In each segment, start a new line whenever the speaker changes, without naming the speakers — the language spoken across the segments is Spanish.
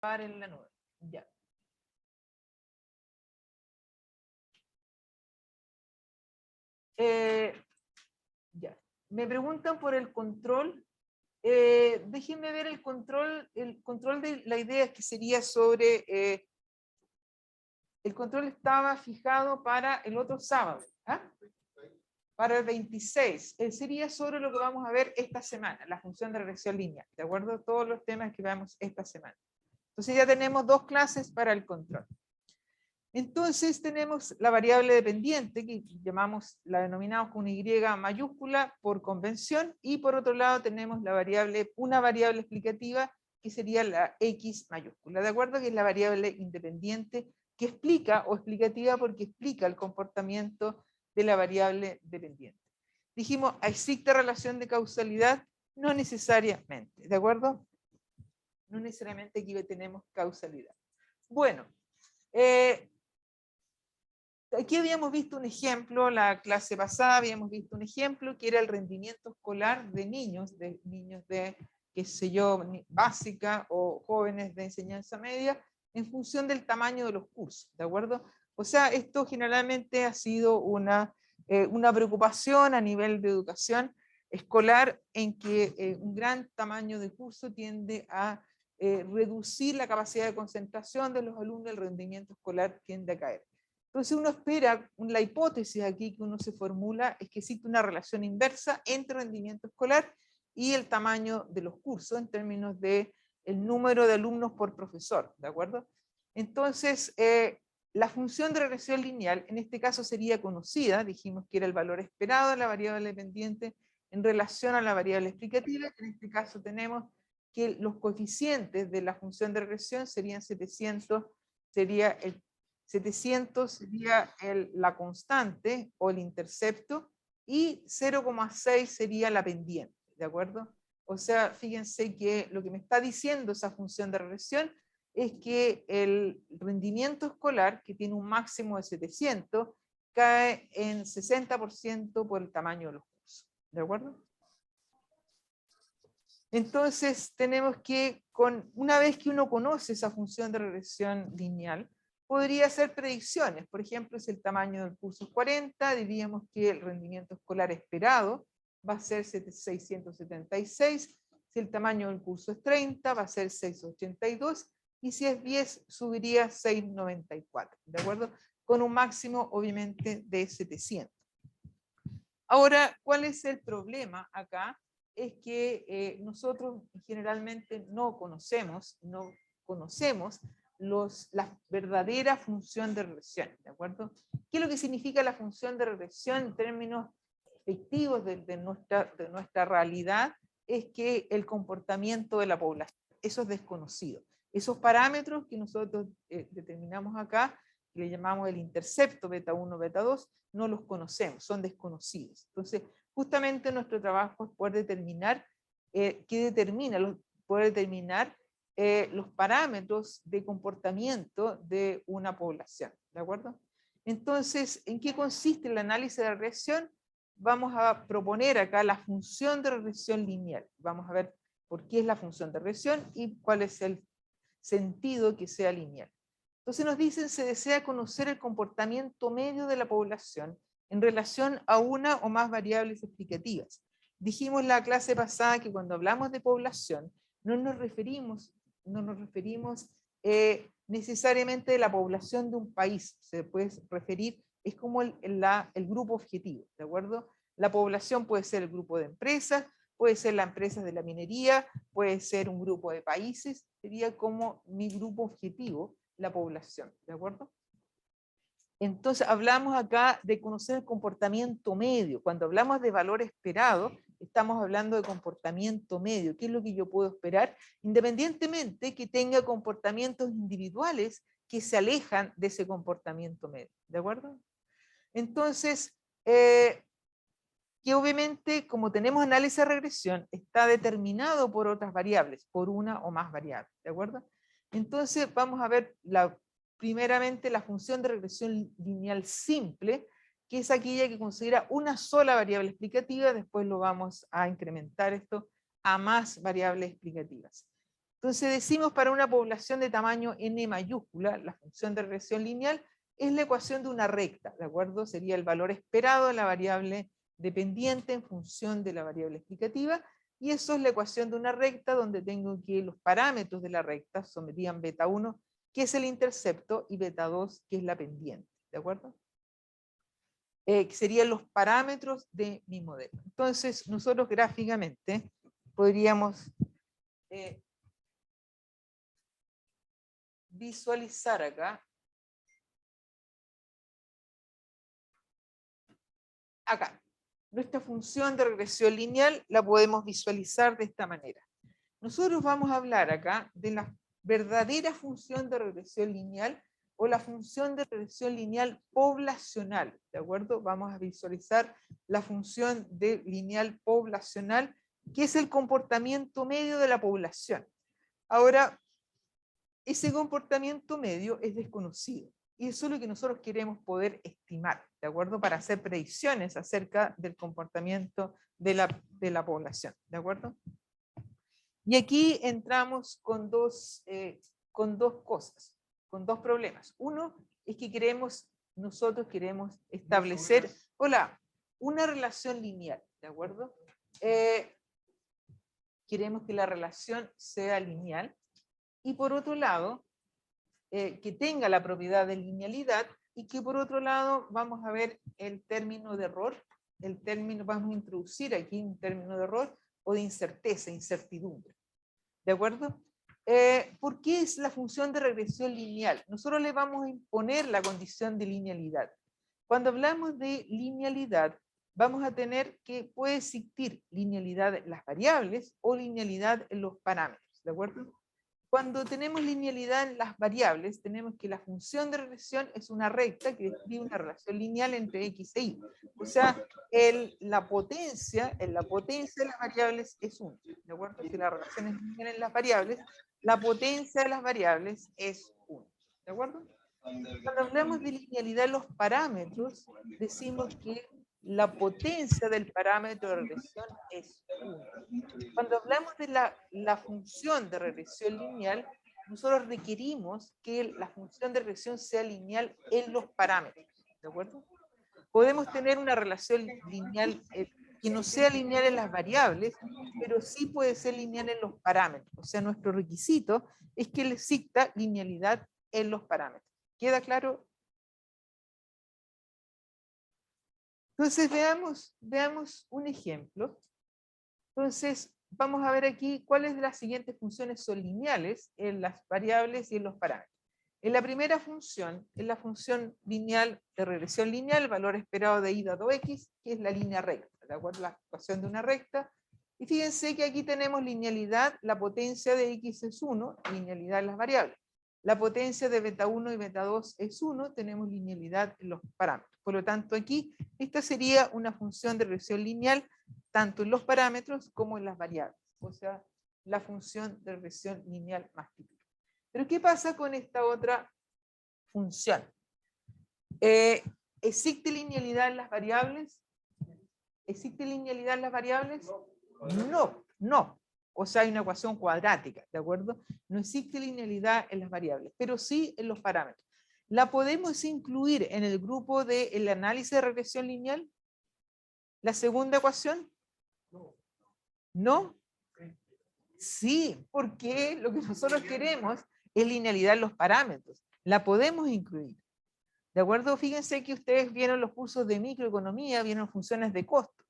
en la nube. Ya. Ya. Me preguntan por el control. Déjenme ver el control. El control de la idea que sería sobre... el control estaba fijado para el otro sábado. ¿Ah? Para el 26. Sería sobre lo que vamos a ver esta semana, la función de regresión lineal. ¿De acuerdo? Todos los temas que vemos esta semana. Entonces ya tenemos 2 clases para el control. Entonces tenemos la variable dependiente, que la denominamos con una Y mayúscula por convención, y por otro lado tenemos una variable explicativa que sería la X mayúscula, ¿de acuerdo? Que es la variable independiente que explica, o explicativa porque explica el comportamiento de la variable dependiente. Dijimos, ¿existe relación de causalidad? No necesariamente, ¿de acuerdo? No necesariamente aquí tenemos causalidad. Bueno, aquí habíamos visto un ejemplo, la clase pasada habíamos visto un ejemplo que era el rendimiento escolar de niños de qué sé yo, básica o jóvenes de enseñanza media en función del tamaño de los cursos, ¿de acuerdo? O sea, esto generalmente ha sido una preocupación a nivel de educación escolar en que un gran tamaño de curso tiende a reducir la capacidad de concentración de los alumnos, el rendimiento escolar tiende a caer. Entonces uno espera, la hipótesis aquí que uno se formula es que existe una relación inversa entre rendimiento escolar y el tamaño de los cursos en términos de el número de alumnos por profesor, ¿de acuerdo? Entonces, la función de regresión lineal en este caso sería conocida, dijimos que era el valor esperado de la variable dependiente en relación a la variable explicativa. En este caso tenemos que los coeficientes de la función de regresión serían 700, sería la constante o el intercepto, y 0,6 sería la pendiente, ¿de acuerdo? O sea, fíjense que lo que me está diciendo esa función de regresión es que el rendimiento escolar, que tiene un máximo de 700, cae en 60% por el tamaño de los cursos, ¿de acuerdo? Entonces tenemos que, una vez que uno conoce esa función de regresión lineal, podría hacer predicciones. Por ejemplo, si el tamaño del curso es 40, diríamos que el rendimiento escolar esperado va a ser 676. Si el tamaño del curso es 30, va a ser 682. Y si es 10, subiría 694. ¿De acuerdo? Con un máximo, obviamente, de 700. Ahora, ¿cuál es el problema acá? Es que nosotros generalmente no conocemos la verdadera función de regresión, ¿de acuerdo? ¿Qué es lo que significa la función de regresión en términos efectivos de nuestra realidad? Es que el comportamiento de la población, eso es desconocido. Esos parámetros que nosotros determinamos acá, que le llamamos el intercepto beta 1, beta 2, no los conocemos, son desconocidos. Entonces, justamente nuestro trabajo es poder determinar los parámetros de comportamiento de una población, ¿de acuerdo? Entonces, ¿en qué consiste el análisis de regresión? Vamos a proponer acá la función de regresión lineal. Vamos a ver por qué es la función de regresión y cuál es el sentido que sea lineal. Entonces nos dicen, se desea conocer el comportamiento medio de la población en relación a una o más variables explicativas. Dijimos en la clase pasada que cuando hablamos de población no nos referimos necesariamente de la población de un país, se puede referir, es como el grupo objetivo, ¿de acuerdo? La población puede ser el grupo de empresas, puede ser las empresas de la minería, puede ser un grupo de países, sería como mi grupo objetivo, la población, ¿de acuerdo? Entonces hablamos acá de conocer el comportamiento medio. Cuando hablamos de valor esperado, estamos hablando de comportamiento medio. ¿Qué es lo que yo puedo esperar? Independientemente que tenga comportamientos individuales que se alejan de ese comportamiento medio. ¿De acuerdo? Entonces, que obviamente, como tenemos análisis de regresión, está determinado por otras variables, por una o más variables. ¿De acuerdo? Entonces, vamos a ver primeramente la función de regresión lineal simple, que es aquella que considera una sola variable explicativa. Después lo vamos a incrementar esto a más variables explicativas. Entonces decimos para una población de tamaño n mayúscula, la función de regresión lineal es la ecuación de una recta, ¿de acuerdo? Sería el valor esperado de la variable dependiente en función de la variable explicativa, y eso es la ecuación de una recta donde tengo que los parámetros de la recta sometían beta 1, que es el intercepto, y beta 2, que es la pendiente, ¿de acuerdo? Que serían los parámetros de mi modelo. Entonces, nosotros gráficamente podríamos visualizar acá, nuestra función de regresión lineal la podemos visualizar de esta manera. Nosotros vamos a hablar acá de la verdadera función de regresión lineal o la función de regresión lineal poblacional, ¿de acuerdo? Vamos a visualizar la función de lineal poblacional, que es el comportamiento medio de la población. Ahora, ese comportamiento medio es desconocido, y eso es lo que nosotros queremos poder estimar, ¿de acuerdo? Para hacer predicciones acerca del comportamiento de la población, ¿de acuerdo? Y aquí entramos con dos cosas, con dos problemas. Uno es que nosotros queremos establecer, una relación lineal, ¿de acuerdo? Queremos que la relación sea lineal, y por otro lado, que tenga la propiedad de linealidad, y que por otro lado vamos a ver el término de error, vamos a introducir aquí un término de error o de incerteza, incertidumbre. ¿De acuerdo? ¿Por qué es la función de regresión lineal? Nosotros le vamos a imponer la condición de linealidad. Cuando hablamos de linealidad, vamos a tener que puede existir linealidad en las variables o linealidad en los parámetros. ¿De acuerdo? Cuando tenemos linealidad en las variables, tenemos que la función de regresión es una recta que describe una relación lineal entre x e y. O sea, la potencia de las variables es 1. ¿De acuerdo? Si la relación es lineal en las variables, la potencia de las variables es 1. ¿De acuerdo? Cuando hablamos de linealidad en los parámetros, decimos que la potencia del parámetro de regresión es 1. Cuando hablamos de la función de regresión lineal, nosotros requerimos que la función de regresión sea lineal en los parámetros. ¿De acuerdo? Podemos tener una relación lineal que no sea lineal en las variables, pero sí puede ser lineal en los parámetros. O sea, nuestro requisito es que exista linealidad en los parámetros. ¿Queda claro? Entonces veamos un ejemplo. Entonces vamos a ver aquí cuáles de las siguientes funciones son lineales en las variables y en los parámetros. En la primera función, en la función lineal de regresión lineal, el valor esperado de y dado x, que es la línea recta, ¿de acuerdo? La ecuación de una recta. Y fíjense que aquí tenemos linealidad, la potencia de x es 1, linealidad en las variables. La potencia de beta 1 y beta 2 es 1, tenemos linealidad en los parámetros. Por lo tanto, aquí, esta sería una función de regresión lineal, tanto en los parámetros como en las variables. O sea, la función de regresión lineal más típica. Pero ¿qué pasa con esta otra función? ¿Existe linealidad en las variables? ¿Existe linealidad en las variables? No. O sea, hay una ecuación cuadrática, ¿de acuerdo? No existe linealidad en las variables, pero sí en los parámetros. ¿La podemos incluir en el grupo del análisis de regresión lineal? ¿La segunda ecuación? ¿No? Sí, porque lo que nosotros queremos es linealidad en los parámetros. La podemos incluir. ¿De acuerdo? Fíjense que ustedes vieron los cursos de microeconomía, vieron funciones de costo,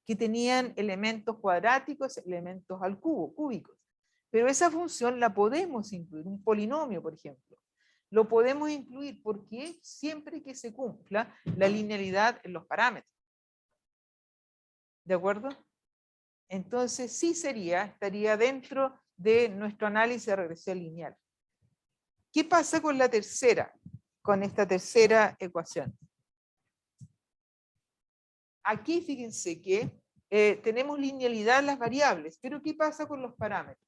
que tenían elementos cuadráticos, elementos al cubo, cúbicos. Pero esa función la podemos incluir, un polinomio, por ejemplo. Lo podemos incluir porque siempre que se cumpla la linealidad en los parámetros. ¿De acuerdo? Entonces sí estaría dentro de nuestro análisis de regresión lineal. ¿Qué pasa con la tercera? Con esta tercera ecuación. Aquí fíjense que tenemos linealidad en las variables, pero ¿qué pasa con los parámetros?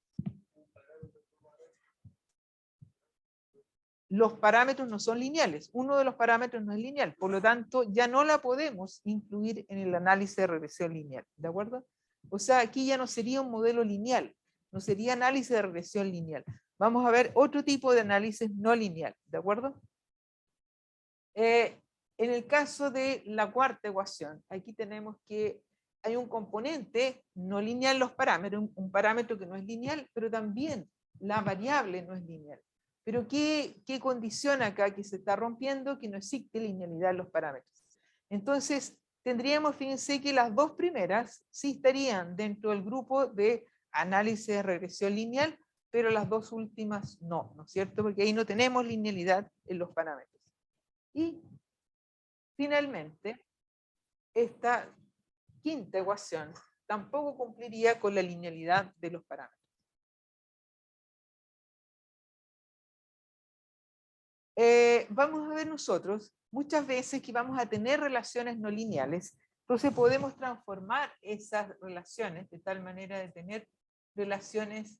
Los parámetros no son lineales, uno de los parámetros no es lineal, por lo tanto ya no la podemos incluir en el análisis de regresión lineal, ¿de acuerdo? O sea, aquí ya no sería un modelo lineal, no sería análisis de regresión lineal. Vamos a ver otro tipo de análisis no lineal, ¿de acuerdo? En el caso de la cuarta ecuación, aquí tenemos que hay un componente no lineal en los parámetros, un parámetro que no es lineal, pero también la variable no es lineal. Pero ¿qué condiciona acá que se está rompiendo? Que no existe linealidad en los parámetros. Entonces, tendríamos, fíjense que las dos primeras sí estarían dentro del grupo de análisis de regresión lineal, pero las dos últimas no, ¿no es cierto? Porque ahí no tenemos linealidad en los parámetros. Y finalmente, esta quinta ecuación tampoco cumpliría con la linealidad de los parámetros. Vamos a ver nosotros muchas veces que vamos a tener relaciones no lineales, entonces podemos transformar esas relaciones de tal manera de tener relaciones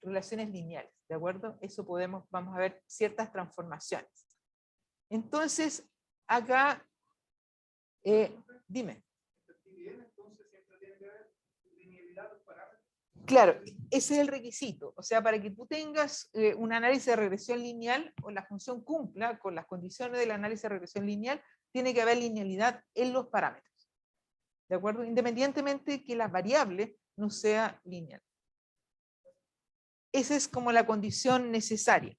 relaciones lineales, ¿de acuerdo? Eso vamos a ver ciertas transformaciones. Entonces, acá, dime. Claro, ese es el requisito. O sea, para que tú tengas un análisis de regresión lineal o la función cumpla con las condiciones del análisis de regresión lineal, tiene que haber linealidad en los parámetros. ¿De acuerdo? Independientemente que la variable no sea lineal. Esa es como la condición necesaria.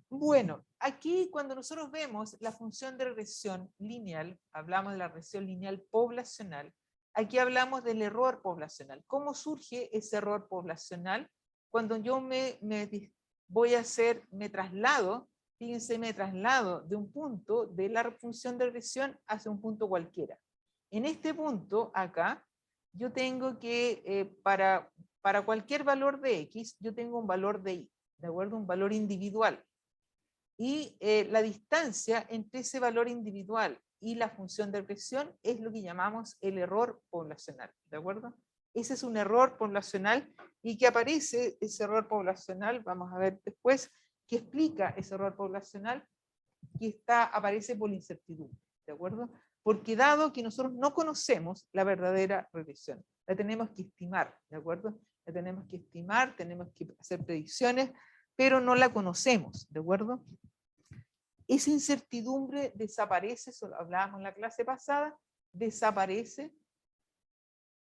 Bueno, aquí cuando nosotros vemos la función de regresión lineal, hablamos de la regresión lineal poblacional, aquí hablamos del error poblacional. ¿Cómo surge ese error poblacional? Cuando yo me traslado, fíjense, me traslado de un punto de la función de regresión hacia un punto cualquiera. En este punto, acá, yo tengo que, para cualquier valor de X, yo tengo un valor de Y, ¿de acuerdo? Un valor individual. Y la distancia entre ese valor individual y la función de regresión es lo que llamamos el error poblacional, ¿de acuerdo? Ese es un error poblacional y que aparece ese error poblacional, vamos a ver después, que explica ese error poblacional, que aparece por la incertidumbre, ¿de acuerdo? Porque dado que nosotros no conocemos la verdadera regresión, la tenemos que estimar, ¿de acuerdo? La tenemos que estimar, tenemos que hacer predicciones, pero no la conocemos, ¿de acuerdo? Esa incertidumbre desaparece, eso lo hablábamos en la clase pasada, desaparece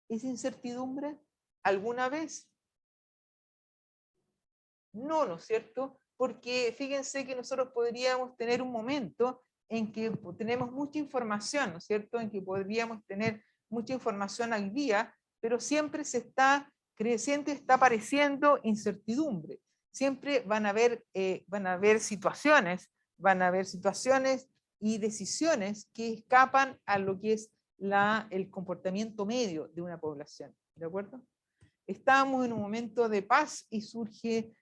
esa incertidumbre alguna vez. No, ¿no es cierto? Porque fíjense que nosotros podríamos tener un momento en que tenemos mucha información, ¿no es cierto? En que podríamos tener mucha información al día, pero siempre está apareciendo incertidumbre. Siempre van a haber situaciones y decisiones que escapan a lo que es el comportamiento medio de una población, ¿de acuerdo? Estábamos en un momento de paz y surge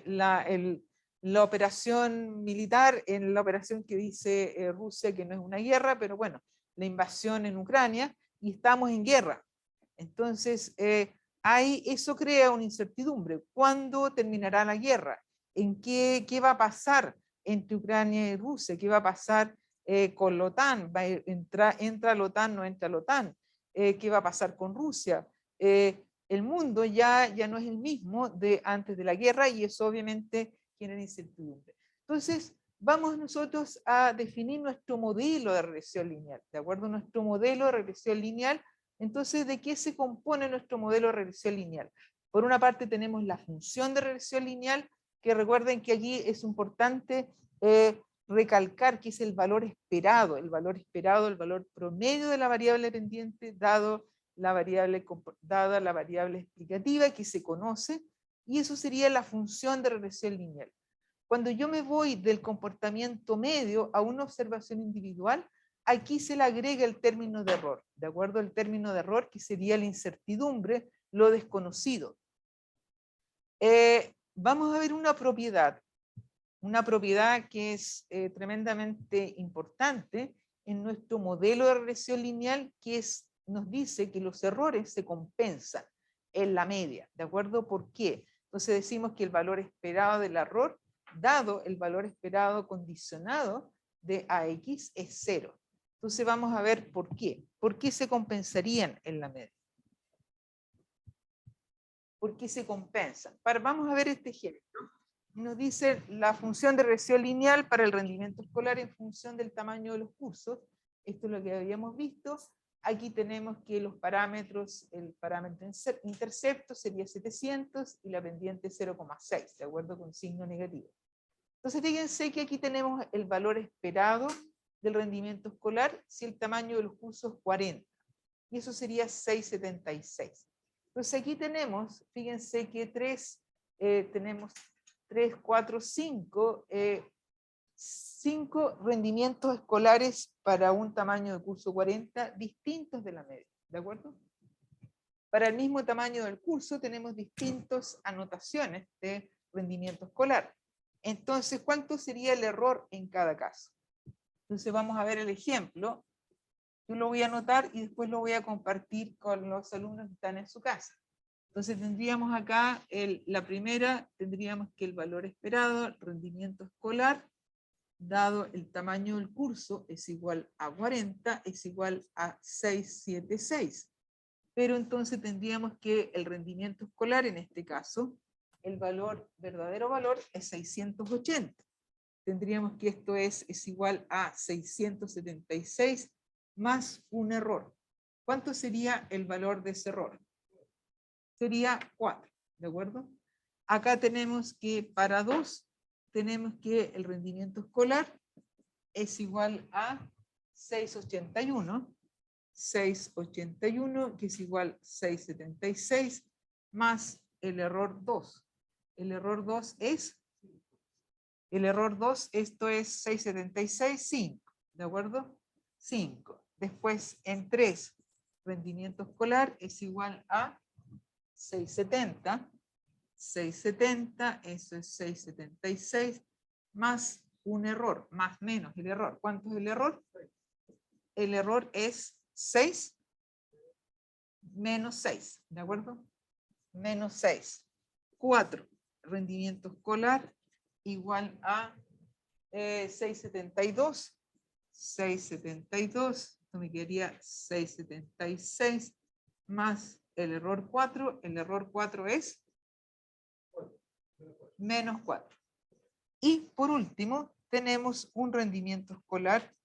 la operación militar, en la operación que dice Rusia que no es una guerra, pero bueno, la invasión en Ucrania, y estamos en guerra. Entonces, eso crea una incertidumbre. ¿Cuándo terminará la guerra? ¿En qué va a pasar entre Ucrania y Rusia? ¿Qué va a pasar con la OTAN? ¿Entra la OTAN, no entra la OTAN? ¿Qué va a pasar con Rusia? El mundo ya no es el mismo de antes de la guerra y eso obviamente genera incertidumbre. Entonces, vamos nosotros a definir nuestro modelo de regresión lineal, ¿de acuerdo? Nuestro modelo de regresión lineal. Entonces, ¿de qué se compone nuestro modelo de regresión lineal? Por una parte tenemos la función de regresión lineal, que recuerden que aquí es importante recalcar que es el valor esperado, el valor promedio de la variable pendiente dada la variable explicativa que se conoce, y eso sería la función de regresión lineal. Cuando yo me voy del comportamiento medio a una observación individual, aquí se le agrega el término de error, ¿de acuerdo? El término de error que sería la incertidumbre, lo desconocido. Vamos a ver una propiedad que es tremendamente importante en nuestro modelo de regresión lineal, que nos dice que los errores se compensan en la media, ¿de acuerdo? ¿Por qué? Entonces decimos que el valor esperado del error, dado el valor esperado condicionado de AX, es 0. Entonces vamos a ver por qué. ¿Por qué se compensarían en la media? porque se compensan. Vamos a ver este ejemplo. Nos dice la función de regresión lineal para el rendimiento escolar en función del tamaño de los cursos. Esto es lo que habíamos visto. Aquí tenemos que los parámetros, el parámetro intercepto sería 700 y la pendiente 0,6, de acuerdo con signo negativo. Entonces fíjense que aquí tenemos el valor esperado del rendimiento escolar si el tamaño de los cursos es 40. Y eso sería 6,76. Entonces aquí tenemos, fíjense que tenemos 3, 4, 5, 5 rendimientos escolares para un tamaño de curso 40 distintos de la media, ¿de acuerdo? Para el mismo tamaño del curso tenemos distintas anotaciones de rendimiento escolar. Entonces, ¿cuánto sería el error en cada caso? Entonces vamos a ver el ejemplo. Yo lo voy a anotar y después lo voy a compartir con los alumnos que están en su casa. Entonces tendríamos acá, la primera, tendríamos que el valor esperado, el rendimiento escolar, dado el tamaño del curso, es igual a 40, es igual a 676. Pero entonces tendríamos que el rendimiento escolar, en este caso, el verdadero valor es 680. Tendríamos que esto es igual a 676 más un error. ¿Cuánto sería el valor de ese error? Sería 4, ¿de acuerdo? Acá tenemos que para 2, tenemos que el rendimiento escolar es igual a 681, 681 que es igual a 676 más el error 2. El error 2 es, esto es 676, 5, ¿de acuerdo? 5. Después en 3, rendimiento escolar es igual a 670, 670, eso es 676, más un error, más menos el error. ¿Cuánto es el error? El error es 6 menos 6, ¿de acuerdo? Menos 6. 4, rendimiento escolar igual a 672, 672, esto me quedaría 676 más el error 4, el error 4 es menos 4. Y por último, tenemos un rendimiento escolar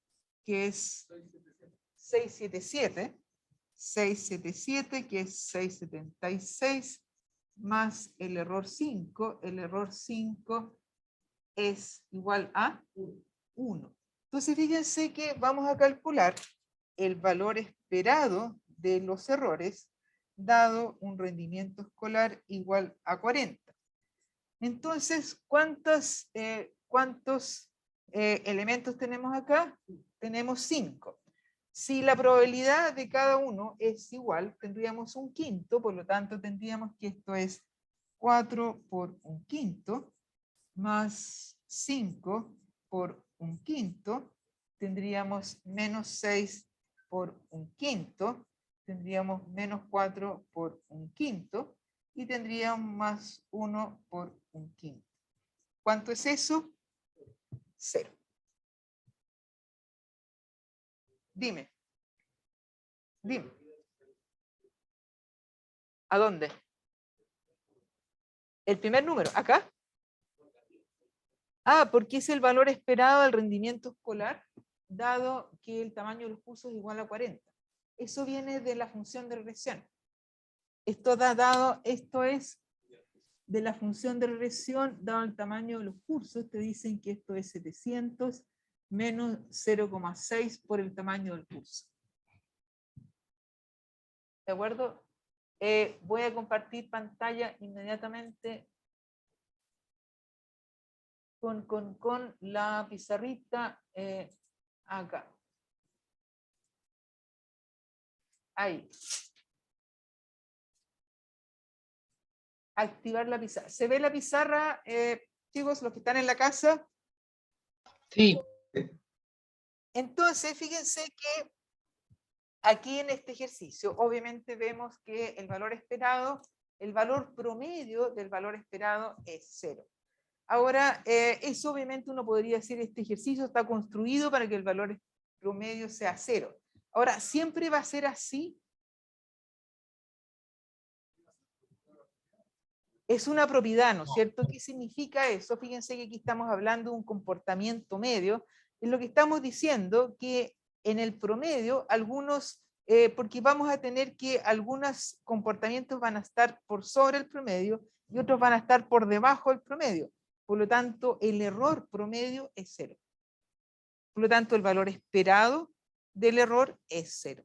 que es 677, 677 que es 676 más el error 5 es igual a 1. Entonces fíjense que vamos a calcular el valor esperado de los errores dado un rendimiento escolar igual a 40. Entonces, ¿cuántos elementos tenemos acá? Tenemos 5. Si la probabilidad de cada uno es igual, tendríamos un quinto, por lo tanto tendríamos que esto es 4 por un quinto, más 5 por un quinto, tendríamos menos 6 por un quinto, tendríamos menos 4 por un quinto, y tendríamos más 1 por un quinto. ¿Cuánto es eso? 0. Dime. Dime. ¿A dónde? El primer número, ¿acá? Ah, porque es el valor esperado del rendimiento escolar, dado que el tamaño de los cursos es igual a 40. Eso viene de la función de regresión. Esto es de la función de regresión, dado el tamaño de los cursos, te dicen que esto es 700 menos 0,6 por el tamaño del curso. ¿De acuerdo? Voy a compartir pantalla inmediatamente con la pizarrita acá. Ahí. Activar la pizarra. ¿Se ve la pizarra, chicos, los que están en la casa?
Sí.
Entonces, fíjense que aquí en este ejercicio, obviamente vemos que el valor esperado, el valor promedio del valor esperado es 0. Ahora, eso obviamente uno podría decir, este ejercicio está construido para que el valor promedio sea 0. Ahora, ¿siempre va a ser así? Es una propiedad, ¿no es cierto? ¿Qué significa eso? Fíjense que aquí estamos hablando de un comportamiento medio. En lo que estamos diciendo que en el promedio, algunos, porque vamos a tener que algunos comportamientos van a estar por sobre el promedio y otros van a estar por debajo del promedio. Por lo tanto, el error promedio es 0. Por lo tanto, el valor esperado del error es 0.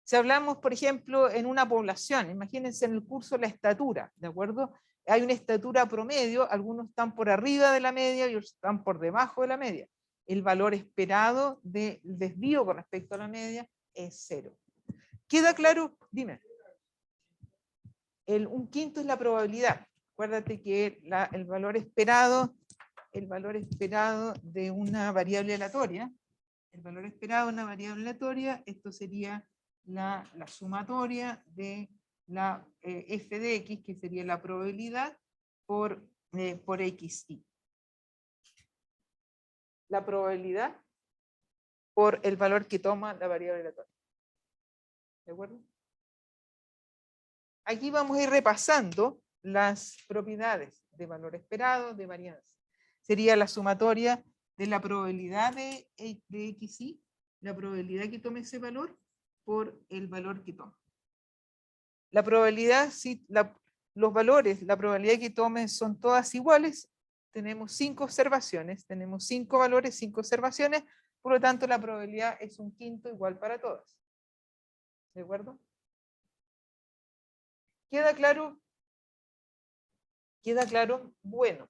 Si hablamos, por ejemplo, en una población, imagínense en el curso la estatura, ¿de acuerdo? Hay una estatura promedio, algunos están por arriba de la media y otros están por debajo de la media. El valor esperado del desvío con respecto a la media es 0. ¿Queda claro? Dime. Un quinto es la probabilidad. Acuérdate que el valor esperado de una variable aleatoria, esto sería la sumatoria de la f de x, que sería la probabilidad por xy. La probabilidad por el valor que toma la variable aleatoria. ¿De acuerdo? Aquí vamos a ir repasando las propiedades de valor esperado, de varianza. Sería la sumatoria de la probabilidad de xy, la probabilidad que tome ese valor, por el valor que toma. La probabilidad, si los valores, la probabilidad que tome son todas iguales, tenemos 5 observaciones, tenemos 5 valores, 5 observaciones, por lo tanto la probabilidad es un quinto igual para todas. ¿De acuerdo? ¿Queda claro? ¿Queda claro? Bueno.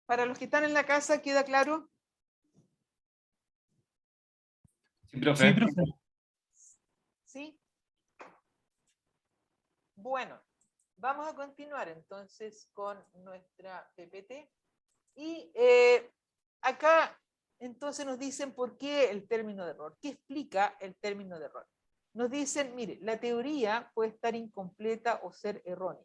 Para los que están en la casa, ¿queda claro?
Sí, profe. Sí, profe.
¿Sí? Bueno, vamos a continuar entonces con nuestra PPT. Y acá entonces nos dicen por qué el término de error. ¿Qué explica el término de error? Nos dicen, mire, la teoría puede estar incompleta o ser errónea.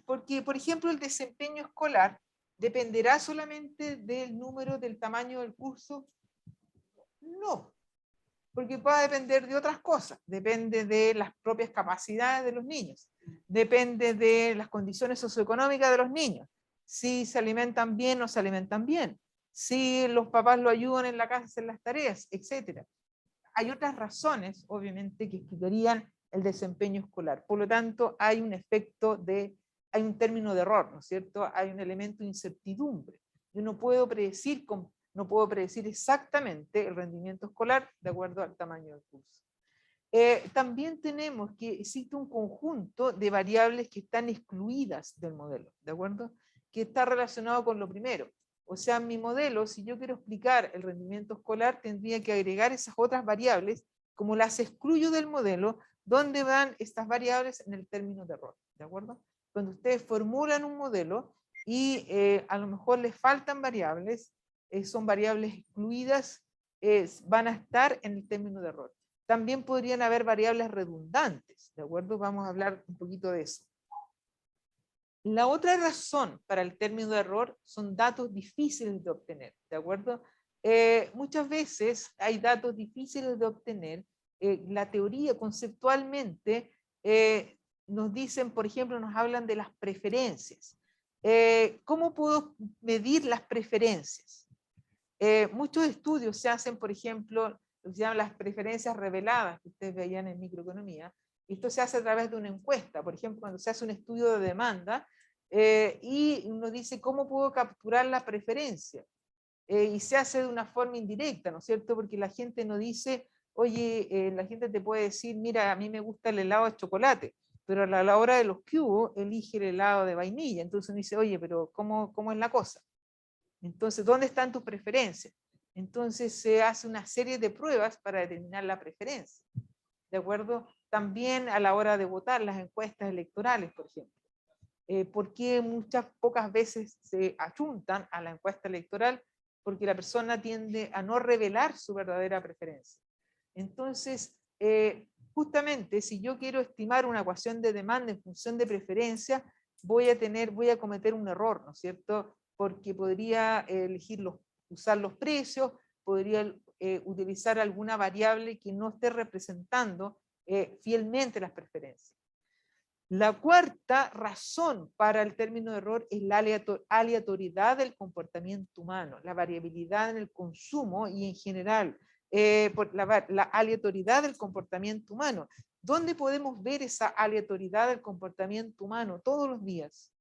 Porque, por ejemplo, el desempeño escolar dependerá solamente del número, del tamaño del curso. No, porque va a depender de otras cosas. Depende de las propias capacidades de los niños. Depende de las condiciones socioeconómicas de los niños. Si se alimentan bien o se alimentan bien. Si los papás lo ayudan en la casa a hacer las tareas, etc. Hay otras razones, obviamente, que explicarían el desempeño escolar. Por lo tanto, hay un hay un término de error, ¿no es cierto? Hay un elemento de incertidumbre. Yo no puedo predecir exactamente el rendimiento escolar de acuerdo al tamaño del curso. También tenemos que existe un conjunto de variables que están excluidas del modelo, ¿de acuerdo? Que está relacionado con lo primero. O sea, en mi modelo, si yo quiero explicar el rendimiento escolar, tendría que agregar esas otras variables, como las excluyo del modelo, ¿dónde van estas variables? En el término de error, ¿de acuerdo? Cuando ustedes formulan un modelo y a lo mejor les faltan variables, son variables excluidas, van a estar en el término de error. También podrían haber variables redundantes, ¿de acuerdo? Vamos a hablar un poquito de eso. La otra razón para el término de error son datos difíciles de obtener, ¿de acuerdo? Muchas veces hay datos difíciles de obtener. La teoría conceptualmente nos dicen, por ejemplo, nos hablan de las preferencias. ¿Cómo puedo medir las preferencias? Muchos estudios se hacen, por ejemplo, lo que se llaman las preferencias reveladas, que ustedes veían en microeconomía. Esto se hace a través de una encuesta, por ejemplo, cuando se hace un estudio de demanda y uno dice, ¿cómo puedo capturar la preferencia? Y se hace de una forma indirecta, ¿no es cierto? Porque la gente no dice, oye, la gente te puede decir, mira, a mí me gusta el helado de chocolate, pero a la hora de los cubos elige el helado de vainilla. Entonces uno dice, oye, pero ¿cómo es la cosa? Entonces, ¿dónde están tus preferencias? Entonces se hace una serie de pruebas para determinar la preferencia. ¿De acuerdo? También a la hora de votar, las encuestas electorales, por ejemplo. ¿Por qué pocas veces se achuntan a la encuesta electoral? Porque la persona tiende a no revelar su verdadera preferencia. Entonces, justamente si yo quiero estimar una ecuación de demanda en función de preferencia, voy a cometer un error, ¿no es cierto? Porque podría usar los precios, podría utilizar alguna variable que no esté representando fielmente las preferencias. La cuarta razón para el término de error es la aleatoriedad del comportamiento humano, la variabilidad en el consumo y en general por la aleatoriedad del comportamiento humano. ¿Dónde podemos ver esa aleatoriedad del comportamiento humano? Todos los días.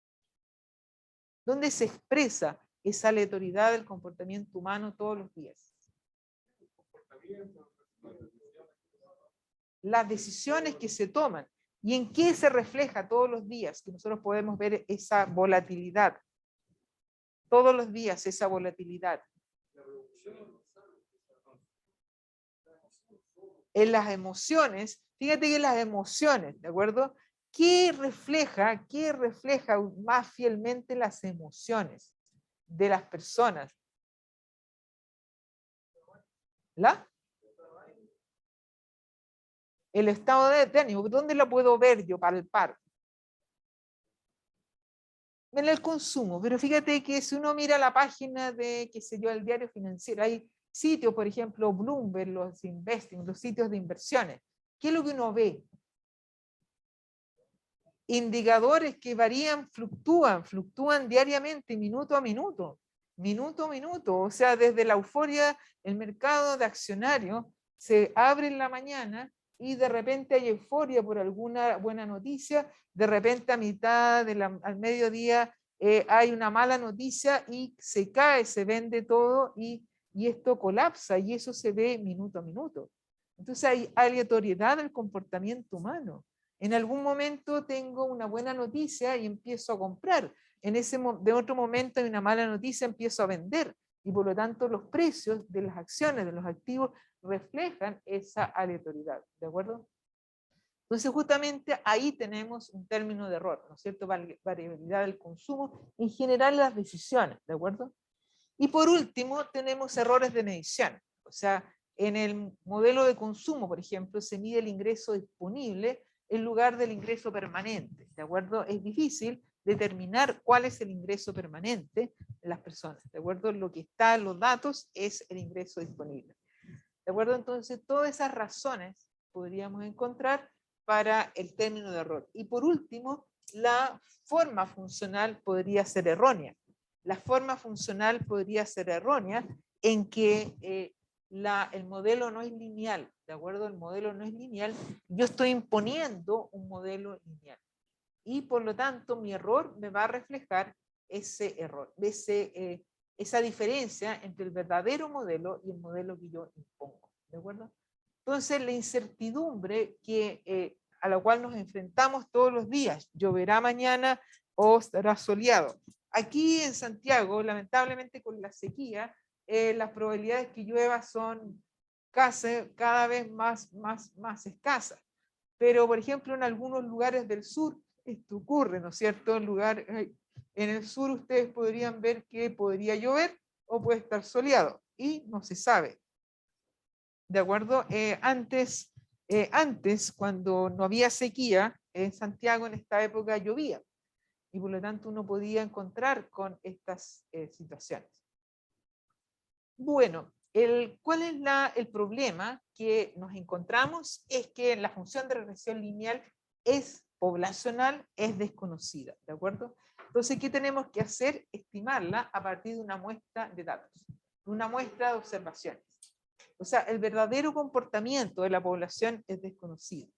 ¿Dónde se expresa esa aleatoriedad del comportamiento humano todos los días? Las decisiones que se toman. ¿Y en qué se refleja todos los días? Que nosotros podemos ver esa volatilidad. Todos los días esa volatilidad. En las emociones, fíjate que las emociones, ¿de acuerdo? ¿Qué refleja más fielmente las emociones de las personas? El estado de ánimo. ¿Dónde lo puedo ver yo, palpar? En el consumo. Pero fíjate que si uno mira la página de, qué sé yo, el diario financiero, hay sitios, por ejemplo, Bloomberg, los Investing, los sitios de inversiones. ¿Qué es lo que uno ve? Indicadores que varían, fluctúan diariamente, minuto a minuto. O sea, desde la euforia, el mercado de accionarios se abre en la mañana y de repente hay euforia por alguna buena noticia, de repente a mitad al mediodía hay una mala noticia y se cae, se vende todo y esto colapsa y eso se ve minuto a minuto. Entonces hay aleatoriedad del comportamiento humano. En algún momento tengo una buena noticia y empiezo a comprar. De otro momento hay una mala noticia, empiezo a vender. Y por lo tanto los precios de las acciones, de los activos, reflejan esa aleatoriedad. ¿De acuerdo? Entonces justamente ahí tenemos un término de error, ¿no es cierto? Variabilidad del consumo, en general las decisiones. ¿De acuerdo? Y por último tenemos errores de medición. O sea, en el modelo de consumo, por ejemplo, se mide el ingreso disponible en lugar del ingreso permanente, ¿de acuerdo? Es difícil determinar cuál es el ingreso permanente de las personas, ¿de acuerdo? Lo que está en los datos es el ingreso disponible, ¿de acuerdo? Entonces, todas esas razones podríamos encontrar para el término de error. Y por último, la forma funcional podría ser errónea. La forma funcional podría ser errónea en que el modelo no es lineal, ¿de acuerdo? El modelo no es lineal, yo estoy imponiendo un modelo lineal. Y por lo tanto, mi error me va a reflejar ese error, esa diferencia entre el verdadero modelo y el modelo que yo impongo, ¿de acuerdo? Entonces, la incertidumbre a la cual nos enfrentamos todos los días, lloverá mañana o estará soleado. Aquí en Santiago, lamentablemente con la sequía, las probabilidades que llueva son cada vez más escasas. Pero, por ejemplo, en algunos lugares del sur, esto ocurre, ¿no es cierto? En el sur ustedes podrían ver que podría llover o puede estar soleado y no se sabe. ¿De acuerdo? Antes, cuando no había sequía, en Santiago en esta época llovía y por lo tanto uno podía encontrar con estas situaciones. Bueno, ¿cuál es el problema que nos encontramos? Es que la función de regresión lineal es poblacional, es desconocida, ¿de acuerdo? Entonces, ¿qué tenemos que hacer? Estimarla a partir de una muestra de datos, una muestra de observaciones. O sea, el verdadero comportamiento de la población es desconocido.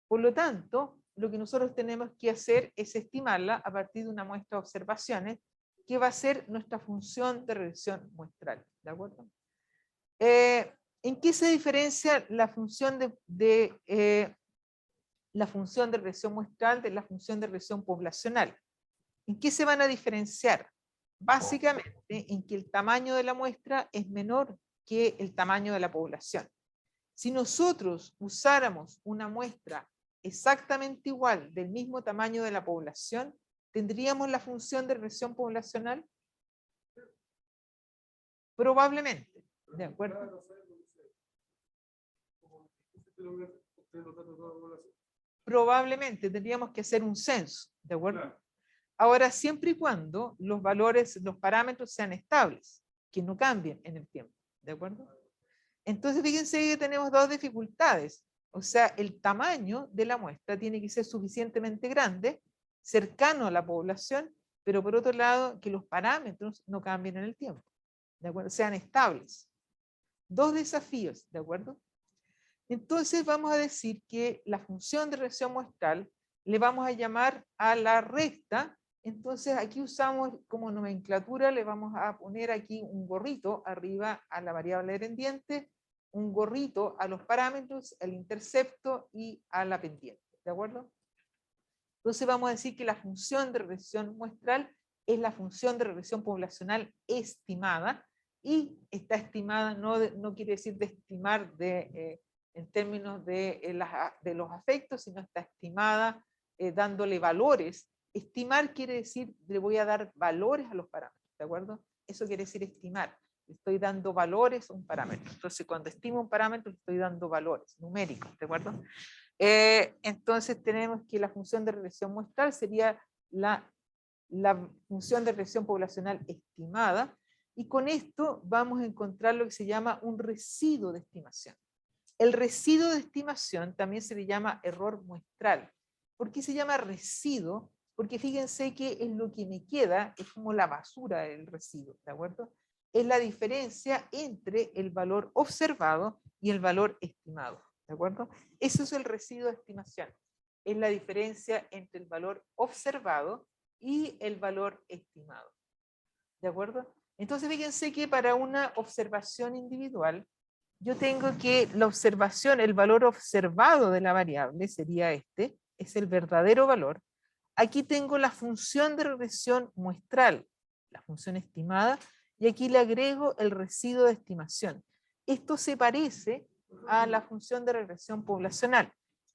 Por lo tanto, lo que nosotros tenemos que hacer es estimarla a partir de una muestra de observaciones que va a ser nuestra función de regresión muestral. ¿De acuerdo? ¿En qué se diferencia la función la función de regresión muestral de la función de regresión poblacional? ¿En qué se van a diferenciar? Básicamente en que el tamaño de la muestra es menor que el tamaño de la población. Si nosotros usáramos una muestra exactamente igual del mismo tamaño de la población, ¿tendríamos la función de regresión poblacional? Probablemente. ¿De acuerdo? Probablemente tendríamos que hacer un censo. ¿De acuerdo? Ahora, siempre y cuando los valores, los parámetros sean estables, que no cambien en el tiempo. ¿De acuerdo? Entonces, fíjense que tenemos dos dificultades. O sea, el tamaño de la muestra tiene que ser suficientemente grande, cercano a la población, pero por otro lado, que los parámetros no cambien en el tiempo, ¿de acuerdo? Sean estables. Dos desafíos, ¿de acuerdo? Entonces vamos a decir que la función de regresión muestral le vamos a llamar a la recta. Entonces aquí usamos como nomenclatura, le vamos a poner aquí un gorrito arriba a la variable dependiente, un gorrito a los parámetros, al intercepto y a la pendiente, ¿de acuerdo? Entonces vamos a decir que la función de regresión muestral es la función de regresión poblacional estimada, y está estimada no quiere decir de estimar en términos de los afectos, sino está estimada dándole valores. Estimar quiere decir, le voy a dar valores a los parámetros, ¿de acuerdo? Eso quiere decir estimar. Le estoy dando valores a un parámetro. Entonces, cuando estimo un parámetro, le estoy dando valores numéricos, ¿de acuerdo? Entonces, tenemos que la función de regresión muestral sería la función de regresión poblacional estimada, y con esto vamos a encontrar lo que se llama un residuo de estimación. El residuo de estimación también se le llama error muestral. ¿Por qué se llama residuo? Porque fíjense que es lo que me queda, es como la basura del residuo, ¿de acuerdo? Es la diferencia entre el valor observado y el valor estimado, ¿de acuerdo? Eso es el residuo de estimación. Es la diferencia entre el valor observado y el valor estimado, ¿de acuerdo? Entonces fíjense que para una observación individual, yo tengo que la observación, el valor observado de la variable sería este, es el verdadero valor. Aquí tengo la función de regresión muestral, la función estimada, y aquí le agrego el residuo de estimación. Esto se parece a la función de regresión poblacional.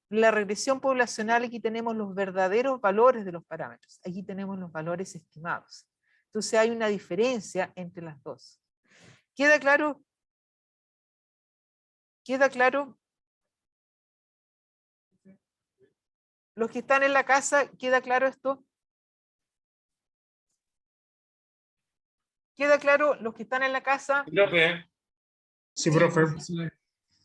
La regresión poblacional, aquí tenemos los verdaderos valores de los parámetros, aquí tenemos los valores estimados. Entonces hay una diferencia entre las dos. ¿Queda claro? ¿Queda claro? Los que están en la casa, ¿queda claro esto? ¿Queda claro los que están en la casa?
Profe.
Sí, profe.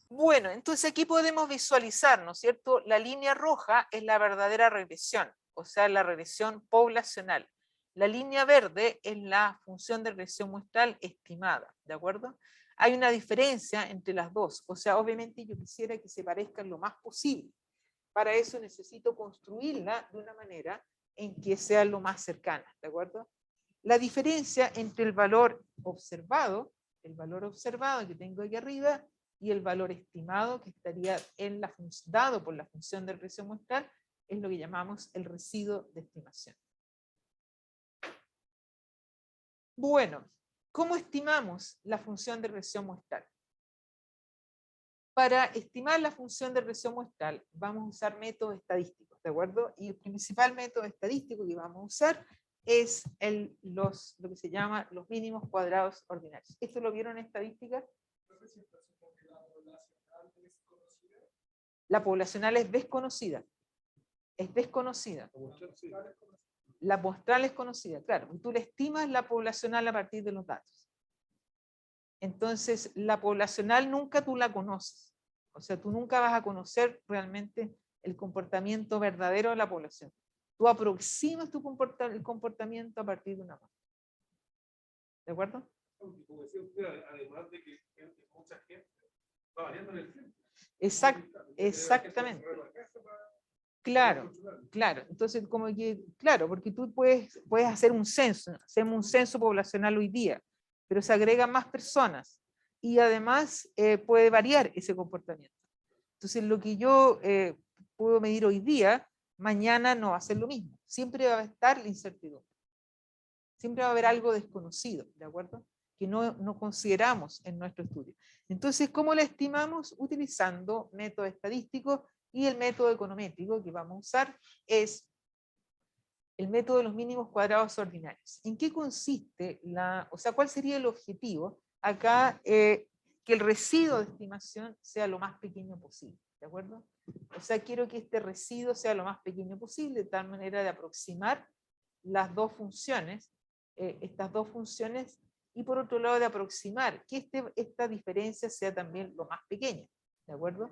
Bueno, entonces aquí podemos visualizar, ¿no es cierto? La línea roja es la verdadera regresión, o sea, la regresión poblacional. La línea verde es la función de regresión muestral estimada, ¿de acuerdo? Hay una diferencia entre las dos, o sea, obviamente yo quisiera que se parezcan lo más posible. Para eso necesito construirla de una manera en que sea lo más cercana, ¿de acuerdo? La diferencia entre el valor observado que tengo aquí arriba, y el valor estimado que estaría dado por la función de regresión muestral, es lo que llamamos el residuo de estimación. Bueno, ¿cómo estimamos la función de regresión muestral? Para estimar la función de regresión muestral vamos a usar métodos estadísticos, ¿de acuerdo? Y el principal método estadístico que vamos a usar es lo que se llama los mínimos cuadrados ordinarios. ¿Esto lo vieron en estadística? La poblacional es desconocida. Es desconocida. La muestral es conocida, claro. Tú le estimas la poblacional a partir de los datos. Entonces, la poblacional nunca tú la conoces. O sea, tú nunca vas a conocer realmente el comportamiento verdadero de la población. Tú aproximas el comportamiento a partir de una muestra. ¿De acuerdo?
Como decía usted, además de que mucha gente va variando en el tiempo.
Exactamente. Claro, claro. Entonces, como que, claro, porque tú puedes hacer un censo, hacemos un censo poblacional hoy día, pero se agregan más personas y además puede variar ese comportamiento. Entonces, lo que yo puedo medir hoy día, mañana no va a ser lo mismo. Siempre va a estar la incertidumbre. Siempre va a haber algo desconocido, ¿de acuerdo? Que no consideramos en nuestro estudio. Entonces, ¿cómo la estimamos? Utilizando métodos estadísticos, y el método econométrico que vamos a usar es el método de los mínimos cuadrados ordinarios. ¿En qué consiste cuál sería el objetivo? Acá, que el residuo de estimación sea lo más pequeño posible, ¿de acuerdo? O sea, quiero que este residuo sea lo más pequeño posible, de tal manera de aproximar las dos funciones, estas dos funciones, y por otro lado de aproximar que esta diferencia sea también lo más pequeña, ¿de acuerdo?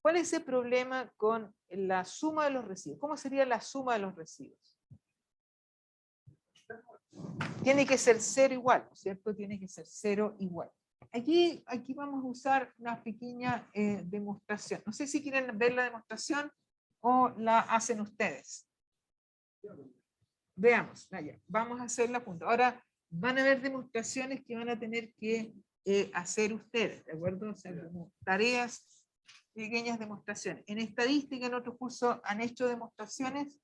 ¿Cuál es el problema con la suma de los residuos? ¿Cómo sería la suma de los residuos? Tiene que ser 0 igual, ¿no es cierto? Tiene que ser 0 igual. Aquí vamos a usar una pequeña demostración. No sé si quieren ver la demostración o la hacen ustedes. Veamos, allá. Vamos a hacerla juntos. Ahora van a haber demostraciones que van a tener que hacer ustedes, ¿de acuerdo? O sea, como tareas, pequeñas demostraciones. En estadística, en otros cursos han hecho demostraciones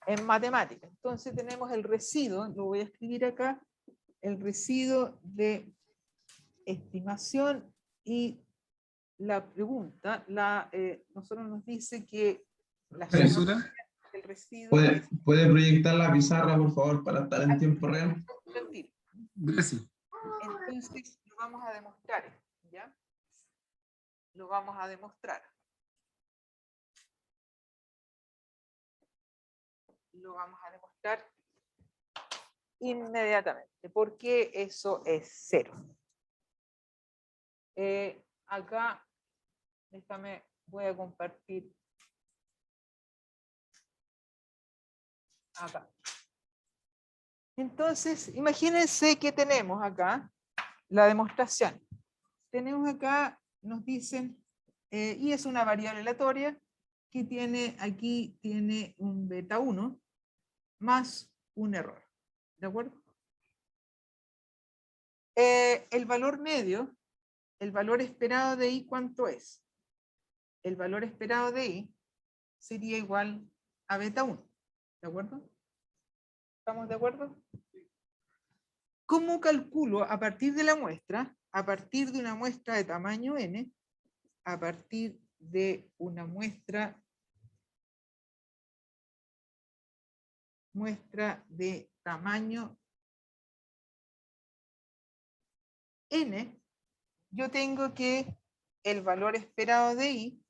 en matemáticas. Entonces tenemos el residuo, lo voy a escribir acá, el residuo de estimación y la pregunta, nosotros nos dice que la suma del residuo es...
¿Puede proyectar la pizarra, por favor, para estar en tiempo real?
Gracias.
Entonces lo vamos a demostrar, ¿ya? Lo vamos a demostrar. Lo vamos a demostrar inmediatamente, porque eso es 0. Acá, voy a compartir acá. Entonces, imagínense que tenemos acá la demostración. Tenemos acá, nos dicen, y es una variable aleatoria que aquí tiene un beta 1 más un error. ¿De acuerdo? El valor medio, el valor esperado de i, ¿cuánto es? El valor esperado de i sería igual a beta 1. ¿De acuerdo? ¿Estamos de acuerdo? ¿Cómo calculo a partir de la muestra? A partir de una muestra de tamaño n, a partir de una muestra de tamaño n, yo tengo que el valor esperado de i,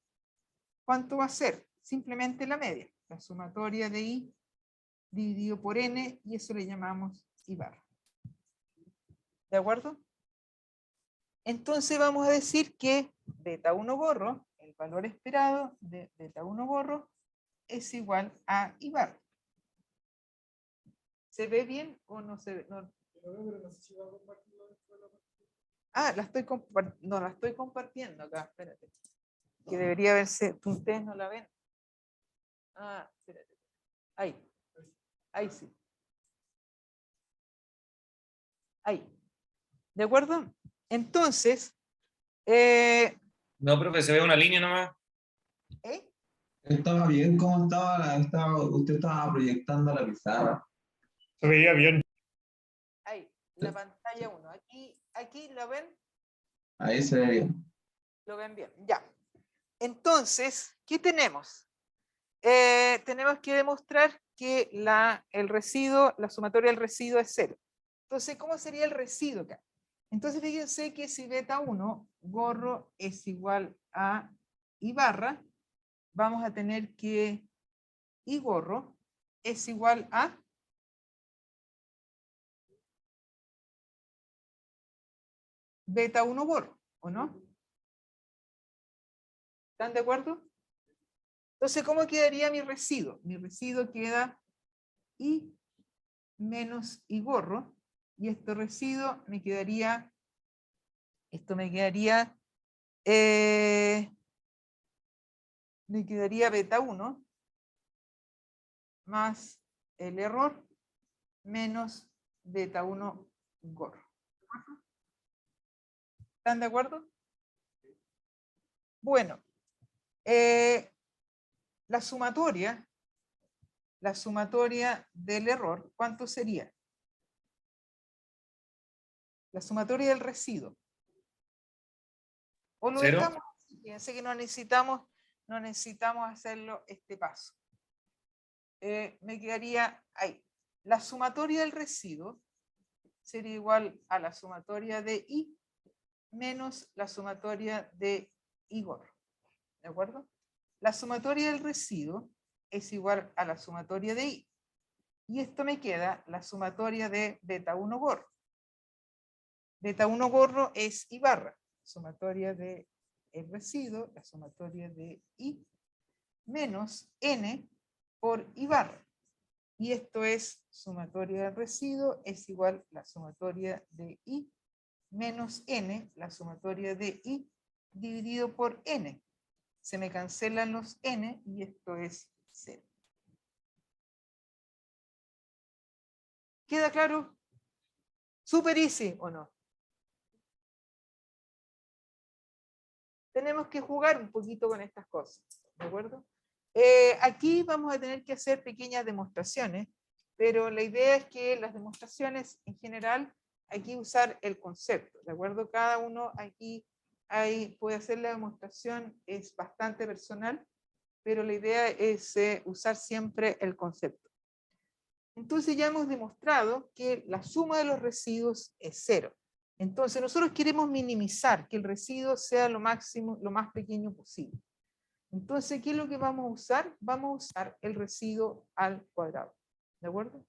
¿cuánto va a ser? Simplemente la media, la sumatoria de i dividido por n, y eso le llamamos i barra. ¿De acuerdo? Entonces vamos a decir que beta 1 gorro, el valor esperado de beta 1 gorro, es igual a i barra. ¿Se ve bien o no se ve? No. Ah, no la estoy compartiendo acá, espérate. Que debería verse, ustedes no la ven. Ah, espérate. Ahí sí. Ahí. ¿De acuerdo? Entonces,
No, profe, se ve una línea nomás.
Estaba bien, ¿cómo usted estaba proyectando la pizarra?
Se veía bien.
ahí, la pantalla 1. Aquí lo ven.
Ahí se ve bien.
Lo ven bien, ya. Entonces, ¿qué tenemos? Tenemos que demostrar que el residuo, la sumatoria del residuo es 0. Entonces, ¿cómo sería el residuo acá? Entonces, fíjense que si beta 1 gorro es igual a i barra, vamos a tener que i gorro es igual a beta 1 gorro, ¿o no? ¿Están de acuerdo? Entonces, ¿cómo quedaría mi residuo? Mi residuo queda i menos i gorro, y este residuo me quedaría, me quedaría beta 1 más el error menos beta 1 gorro. ¿Están de acuerdo? Bueno, la sumatoria del error, ¿cuánto sería? La sumatoria del residuo. O lo
0.
dejamos, fíjense que no necesitamos hacerlo este paso. Me quedaría ahí. La sumatoria del residuo sería igual a la sumatoria de i menos la sumatoria de i gorro. ¿De acuerdo? La sumatoria del residuo es igual a la sumatoria de i. Y esto me queda la sumatoria de beta 1 gorro. Beta 1 gorro es i barra, sumatoria de el residuo, la sumatoria de I, menos N por I barra. Y esto es sumatoria del residuo, es igual a la sumatoria de I menos N, la sumatoria de I, dividido por N. Se me cancelan los N y esto es 0. ¿Queda claro? Super easy, ¿o no? Tenemos que jugar un poquito con estas cosas, ¿de acuerdo? Aquí vamos a tener que hacer pequeñas demostraciones, pero la idea es que las demostraciones en general hay que usar el concepto, ¿de acuerdo? Cada uno aquí puede hacer la demostración, es bastante personal, pero la idea es usar siempre el concepto. Entonces ya hemos demostrado que la suma de los residuos es 0. Entonces nosotros queremos minimizar que el residuo sea lo máximo, lo más pequeño posible. Entonces, ¿qué es lo que vamos a usar? Vamos a usar el residuo al cuadrado. ¿De acuerdo?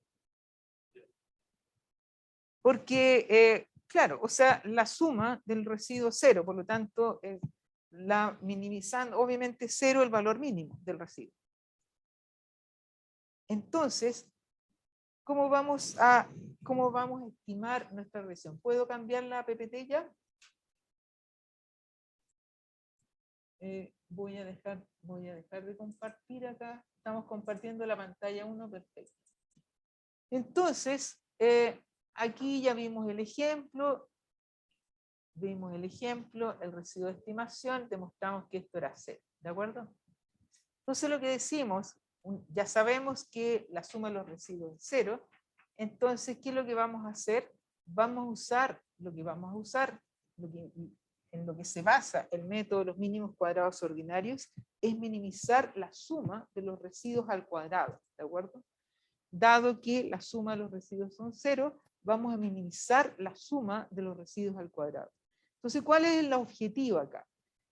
Porque, claro, o sea, la suma del residuo es 0, por lo tanto, la minimizando, obviamente 0 el valor mínimo del residuo. Entonces, ¿cómo vamos a estimar nuestra regresión? ¿Puedo cambiar la PPT ya? Voy a dejar de compartir acá. Estamos compartiendo la pantalla 1, perfecto. Entonces, aquí ya vimos el ejemplo. El residuo de estimación, demostramos que esto era 0, ¿de acuerdo? Entonces lo que decimos, ya sabemos que la suma de los residuos es 0, entonces, ¿qué es lo que vamos a hacer? Vamos a usar, en lo que se basa el método de los mínimos cuadrados ordinarios, es minimizar la suma de los residuos al cuadrado, ¿de acuerdo? Dado que la suma de los residuos son 0, vamos a minimizar la suma de los residuos al cuadrado. Entonces, ¿cuál es el objetivo acá?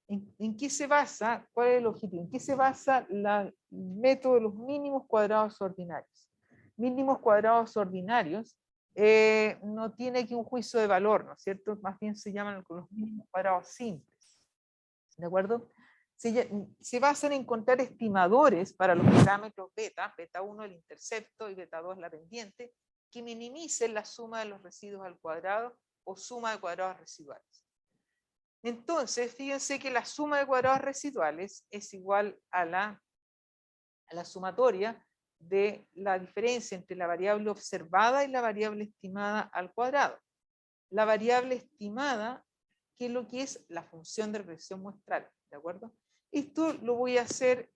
¿En qué se basa? ¿Cuál es el objetivo? ¿En qué se basa el método de los mínimos cuadrados ordinarios? Mínimos cuadrados ordinarios no tiene aquí un juicio de valor, ¿no es cierto? Más bien se llaman los mínimos cuadrados simples. ¿De acuerdo? Se basan en encontrar estimadores para los parámetros beta, beta 1 el intercepto y beta 2 la pendiente, que minimicen la suma de los residuos al cuadrado o suma de cuadrados residuales. Entonces, fíjense que la suma de cuadrados residuales es igual a la sumatoria de la diferencia entre la variable observada y la variable estimada al cuadrado. La variable estimada, que es lo que es la función de regresión muestral, ¿de acuerdo? Esto lo voy a hacer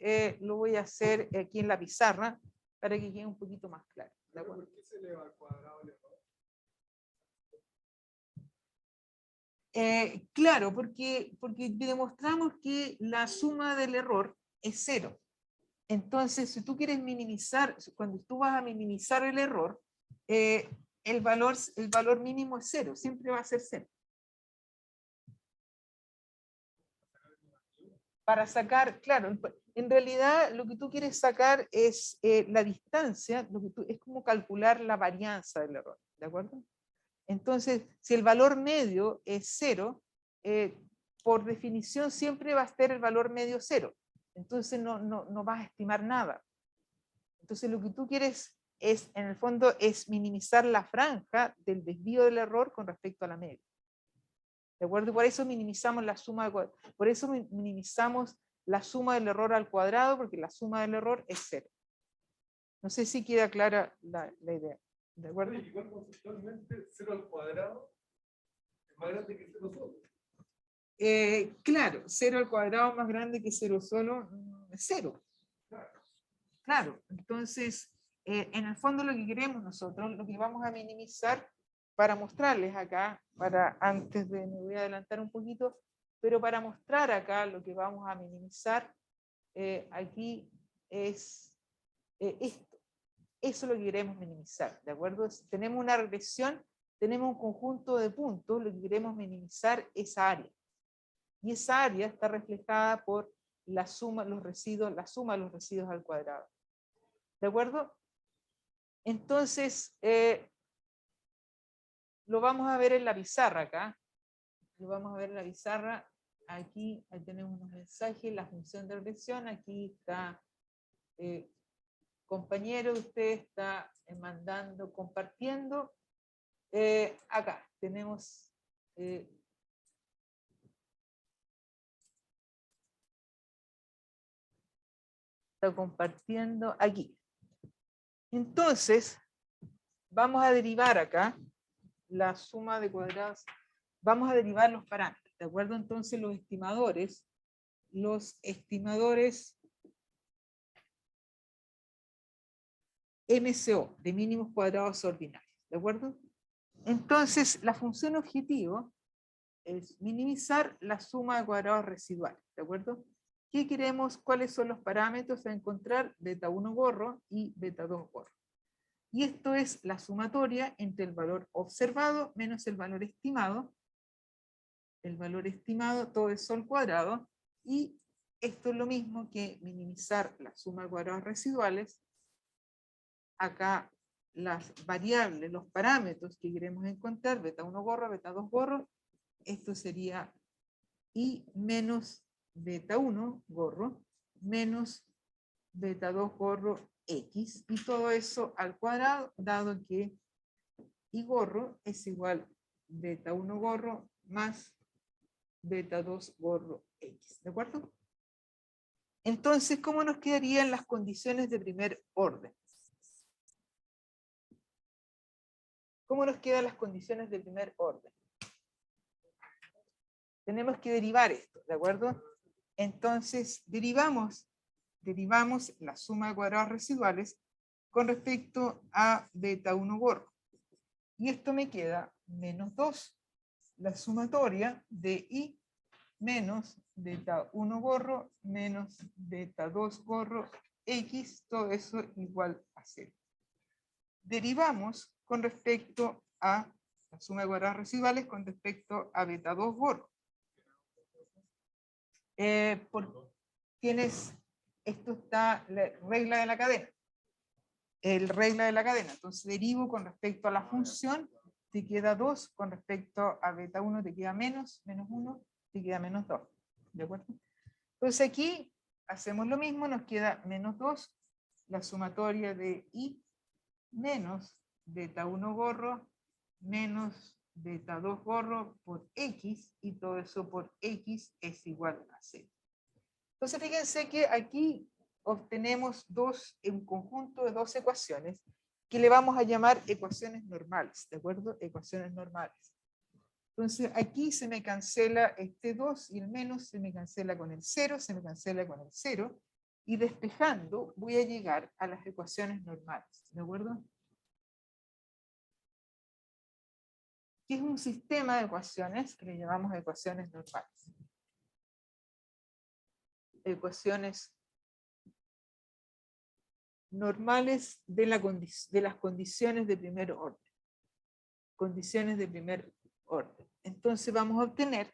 aquí en la pizarra para que quede un poquito más claro. ¿De acuerdo?
¿Por qué se eleva al cuadrado el error?
Claro, porque demostramos que la suma del error es 0. Entonces, si tú quieres minimizar, cuando tú vas a minimizar el error, el valor mínimo es 0, siempre va a ser 0. Para sacar, claro, en realidad lo que tú quieres sacar es la distancia, es como calcular la varianza del error, ¿de acuerdo? Entonces, si el valor medio es 0, por definición siempre va a estar el valor medio 0. Entonces no vas a estimar nada. Entonces lo que tú quieres es, en el fondo, es minimizar la franja del desvío del error con respecto a la media. ¿De acuerdo? Por eso minimizamos la suma minimizamos la suma del error al cuadrado, porque la suma del error es 0. No sé si queda clara la idea. ¿De acuerdo?
Igual conceptualmente, 0 al cuadrado es más grande que 0 solo.
Claro, 0 al cuadrado más grande que 0 solo es 0. Claro, entonces, en el fondo lo que queremos nosotros, lo que vamos a minimizar, para mostrarles acá, me voy a adelantar un poquito, pero para mostrar acá lo que vamos a minimizar, aquí es esto. Eso es lo que queremos minimizar, ¿de acuerdo? Si tenemos una regresión, tenemos un conjunto de puntos, lo que queremos minimizar es esa área. Y esa área está reflejada por la suma de los residuos al cuadrado. ¿De acuerdo? Entonces, lo vamos a ver en la pizarra acá. Lo vamos a ver en la pizarra. aquí ahí tenemos unos mensajes, la función de regresión, aquí está, compañero, usted está mandando, compartiendo, acá tenemos, está compartiendo aquí. Entonces, vamos a derivar acá la suma de cuadrados, vamos a derivar los parámetros, ¿de acuerdo? Entonces los estimadores MCO, de mínimos cuadrados ordinarios, ¿de acuerdo? Entonces la función objetivo es minimizar la suma de cuadrados residuales, ¿de acuerdo? ¿Qué queremos? ¿Cuáles son los parámetros a encontrar? Beta 1 gorro y beta 2 gorro. Y esto es la sumatoria entre el valor observado menos el valor estimado. El valor estimado, todo eso al cuadrado. Y esto es lo mismo que minimizar la suma de cuadrados residuales. Acá las variables, los parámetros que queremos encontrar, beta 1 gorro, beta 2 gorro, esto sería I menos beta 1 gorro menos beta 2 gorro X, y todo eso al cuadrado, dado que I gorro es igual beta 1 gorro más beta 2 gorro X, ¿de acuerdo? Entonces, ¿cómo nos quedarían las condiciones de primer orden? ¿Cómo nos quedan las condiciones de primer orden? Tenemos que derivar esto, ¿de acuerdo? Entonces, derivamos la suma de cuadrados residuales con respecto a beta 1 gorro. Y esto me queda menos 2, la sumatoria de I menos beta 1 gorro menos beta 2 gorro X, todo eso igual a 0. Derivamos con respecto a la suma de cuadrados residuales con respecto a beta 2 gorro. Esto está la regla de la cadena. El regla de la cadena. Entonces derivo con respecto a la función, te queda 2, con respecto a beta 1 te queda menos 1, te queda menos 2. ¿De acuerdo? Entonces aquí hacemos lo mismo, nos queda menos 2, la sumatoria de I menos beta 1 gorro menos beta 2 gorro por X, y todo eso por X es igual a 0. Entonces fíjense que aquí obtenemos un conjunto de dos ecuaciones que le vamos a llamar ecuaciones normales, ¿de acuerdo? Ecuaciones normales. Entonces aquí se me cancela este 2 y el menos se me cancela con el 0, se me cancela con el 0, y despejando voy a llegar a las ecuaciones normales, ¿de acuerdo? Que es un sistema de ecuaciones que le llamamos ecuaciones normales. Ecuaciones normales de las condiciones de primer orden. Condiciones de primer orden. Entonces vamos a obtener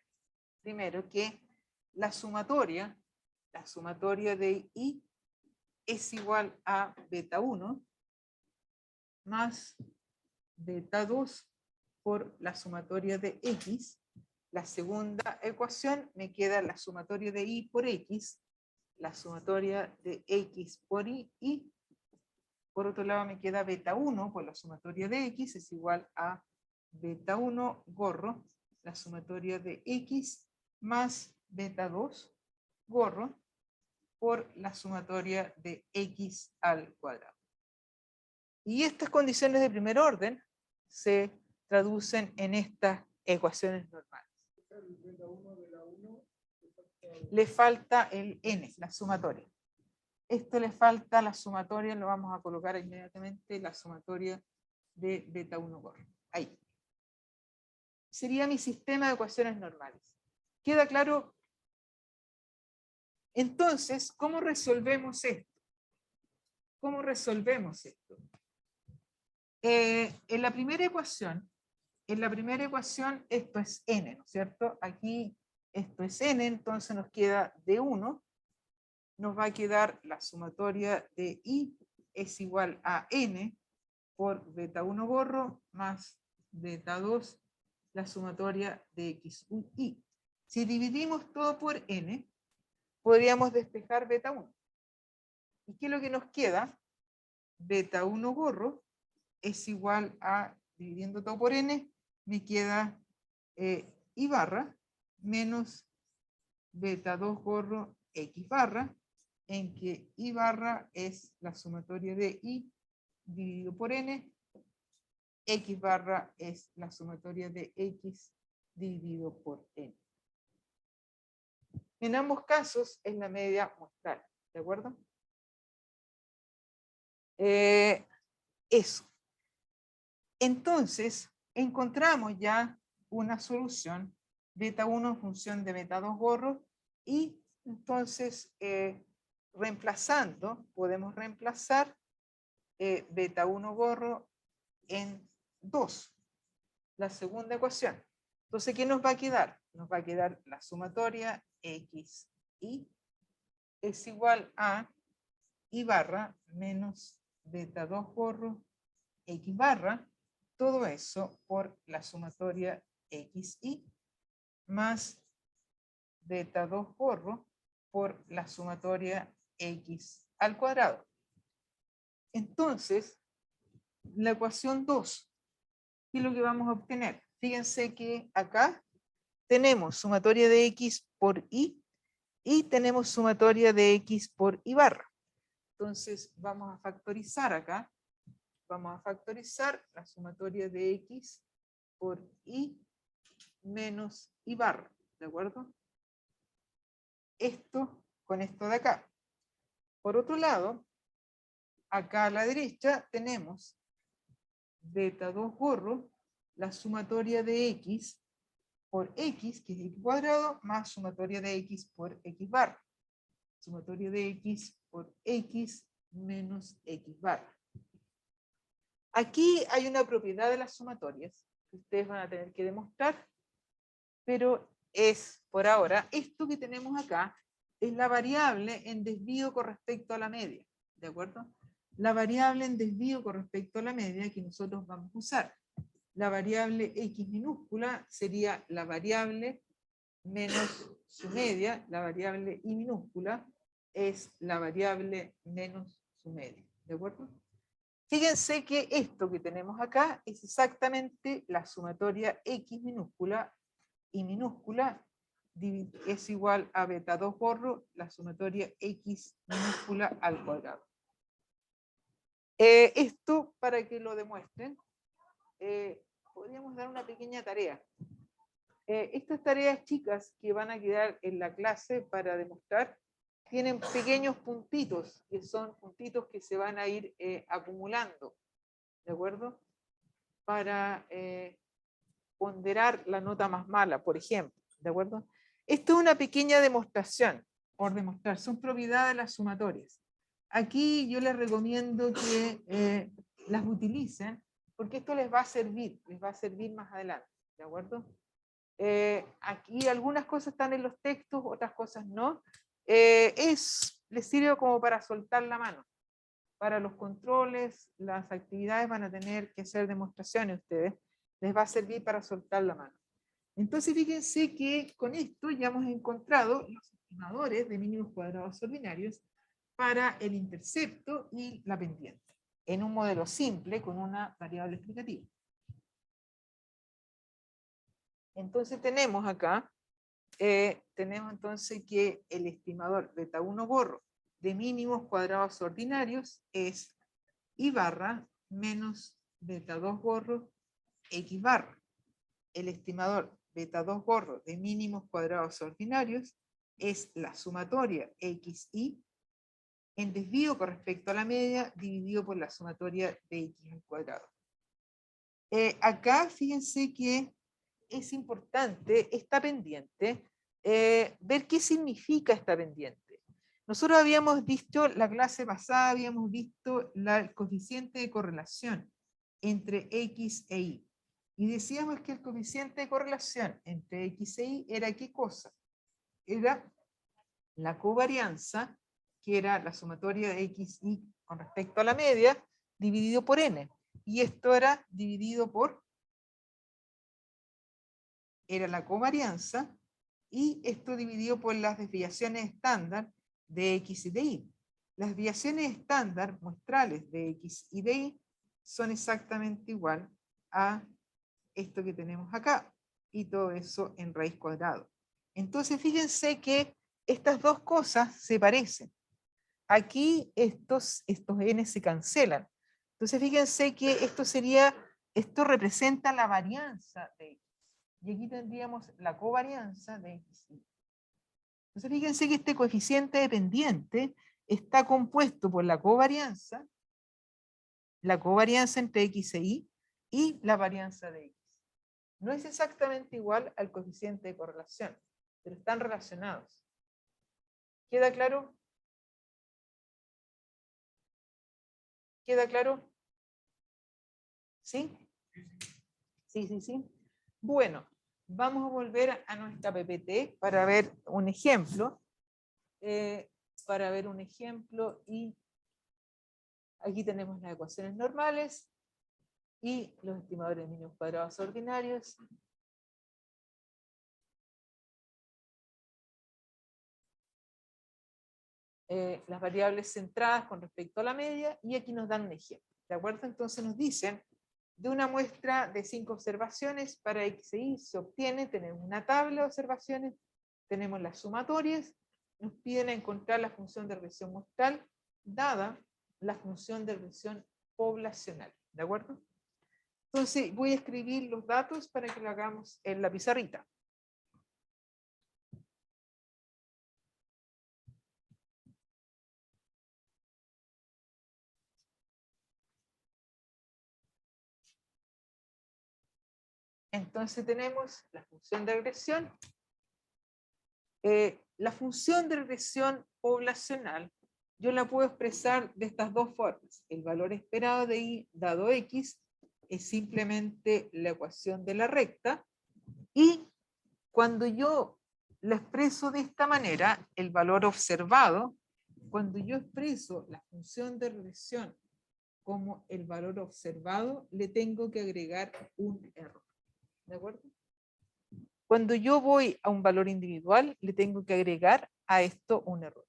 primero que la sumatoria de I es igual a beta 1 más beta 2 por la sumatoria de X. La segunda ecuación me queda la sumatoria de I por X, la sumatoria de X por I, y por otro lado me queda beta 1 por la sumatoria de X es igual a beta 1 gorro, la sumatoria de X más beta 2 gorro por la sumatoria de X al cuadrado. Y estas condiciones de primer orden se traducen en estas ecuaciones normales. Le falta el n, la sumatoria. Esto le falta la sumatoria, lo vamos a colocar inmediatamente, la sumatoria de beta 1 gorro. Ahí. Sería mi sistema de ecuaciones normales. ¿Queda claro? Entonces, ¿cómo resolvemos esto? ¿Cómo resolvemos esto? En la primera ecuación esto es n, ¿no es cierto? Aquí esto es n, entonces nos queda d1, nos va a quedar la sumatoria de i es igual a n por beta 1 gorro más beta 2, la sumatoria de x1 i. Si dividimos todo por n, podríamos despejar beta 1. ¿Y qué es lo que nos queda? Beta 1 gorro es igual a, dividiendo todo por n, me queda i barra menos beta 2 gorro x barra, en que i barra es la sumatoria de i dividido por n, x barra es la sumatoria de x dividido por n. En ambos casos es la media muestral, ¿de acuerdo? Eso. Entonces, encontramos ya una solución, beta 1 en función de beta 2 gorro, y entonces reemplazando, podemos reemplazar beta 1 gorro en 2, la segunda ecuación. Entonces, ¿qué nos va a quedar? Nos va a quedar la sumatoria x y es igual a i barra menos beta 2 gorro x barra, todo eso por la sumatoria xy más beta 2 gorro por la sumatoria x al cuadrado. Entonces, la ecuación 2, ¿qué es lo que vamos a obtener? Fíjense que acá tenemos sumatoria de x por y tenemos sumatoria de x por i barra. Entonces, vamos a factorizar acá. Vamos a factorizar la sumatoria de x por y menos i barra, ¿de acuerdo? Esto con esto de acá. Por otro lado, acá a la derecha tenemos beta 2 gorro, la sumatoria de x por x, que es x cuadrado, más sumatoria de x por x barra. Sumatoria de x por x menos x barra. Aquí hay una propiedad de las sumatorias que ustedes van a tener que demostrar, pero es, por ahora, esto que tenemos acá es la variable en desvío con respecto a la media, ¿de acuerdo? La variable en desvío con respecto a la media que nosotros vamos a usar. La variable x minúscula sería la variable menos su media, la variable y minúscula es la variable menos su media, ¿de acuerdo? Fíjense que esto que tenemos acá es exactamente la sumatoria x minúscula y minúscula es igual a beta 2 gorro, la sumatoria x minúscula al cuadrado. Esto, para que lo demuestren, podríamos dar una pequeña tarea. Estas tareas chicas que van a quedar en la clase para demostrar tienen pequeños puntitos, que son puntitos que se van a ir acumulando, ¿de acuerdo? Para ponderar la nota más mala, por ejemplo, ¿de acuerdo? Esto es una pequeña demostración, por demostrar, son propiedades de las sumatorias. Aquí yo les recomiendo que las utilicen, porque esto les va a servir más adelante, ¿de acuerdo? Aquí algunas cosas están en los textos, otras cosas no. Les sirve como para soltar la mano. Para los controles, las actividades van a tener que hacer demostraciones ustedes. Les va a servir para soltar la mano. Entonces fíjense que con esto ya hemos encontrado los estimadores de mínimos cuadrados ordinarios para el intercepto y la pendiente, en un modelo simple con una variable explicativa. Entonces tenemos acá, tenemos entonces que el estimador beta 1 gorro de mínimos cuadrados ordinarios es i barra menos beta 2 gorro x barra. El estimador beta 2 gorro de mínimos cuadrados ordinarios es la sumatoria xy en desvío con respecto a la media dividido por la sumatoria de x al cuadrado. Acá fíjense que es importante esta pendiente, ver qué significa esta pendiente. Nosotros habíamos visto, la clase pasada habíamos visto el coeficiente de correlación entre x e y. Y decíamos que el coeficiente de correlación entre x e y era ¿qué cosa? Era la covarianza, que era la sumatoria de x y con respecto a la media, dividido por n. Y esto era dividido por... Era la covarianza y esto dividido por las desviaciones estándar de X y de Y. Las desviaciones estándar muestrales de X y de Y son exactamente igual a esto que tenemos acá, y todo eso en raíz cuadrada. Entonces fíjense que estas dos cosas se parecen. Aquí estos n se cancelan. Entonces fíjense que esto representa la varianza de X. Y aquí tendríamos la covarianza de X. Entonces fíjense que este coeficiente dependiente está compuesto por la covarianza entre X e Y la varianza de X. No es exactamente igual al coeficiente de correlación, pero están relacionados. ¿Queda claro? ¿Queda claro? ¿Sí? Sí. Bueno, vamos a volver a nuestra PPT para ver un ejemplo. Y aquí tenemos las ecuaciones normales y los estimadores de mínimos cuadrados ordinarios. Las variables centradas con respecto a la media, y aquí nos dan un ejemplo. ¿De acuerdo? Entonces nos dicen, de una muestra de 5 observaciones para X e Y se obtiene, tenemos una tabla de observaciones, tenemos las sumatorias, nos piden encontrar la función de regresión muestral dada la función de regresión poblacional. ¿De acuerdo? Entonces voy a escribir los datos para que lo hagamos en la pizarrita. Entonces tenemos la función de regresión. La función de regresión poblacional yo la puedo expresar de estas dos formas. El valor esperado de Y dado X es simplemente la ecuación de la recta, y cuando yo la expreso de esta manera, el valor observado, cuando yo expreso la función de regresión como el valor observado, le tengo que agregar un error. ¿De acuerdo? Cuando yo voy a un valor individual, le tengo que agregar a esto un error.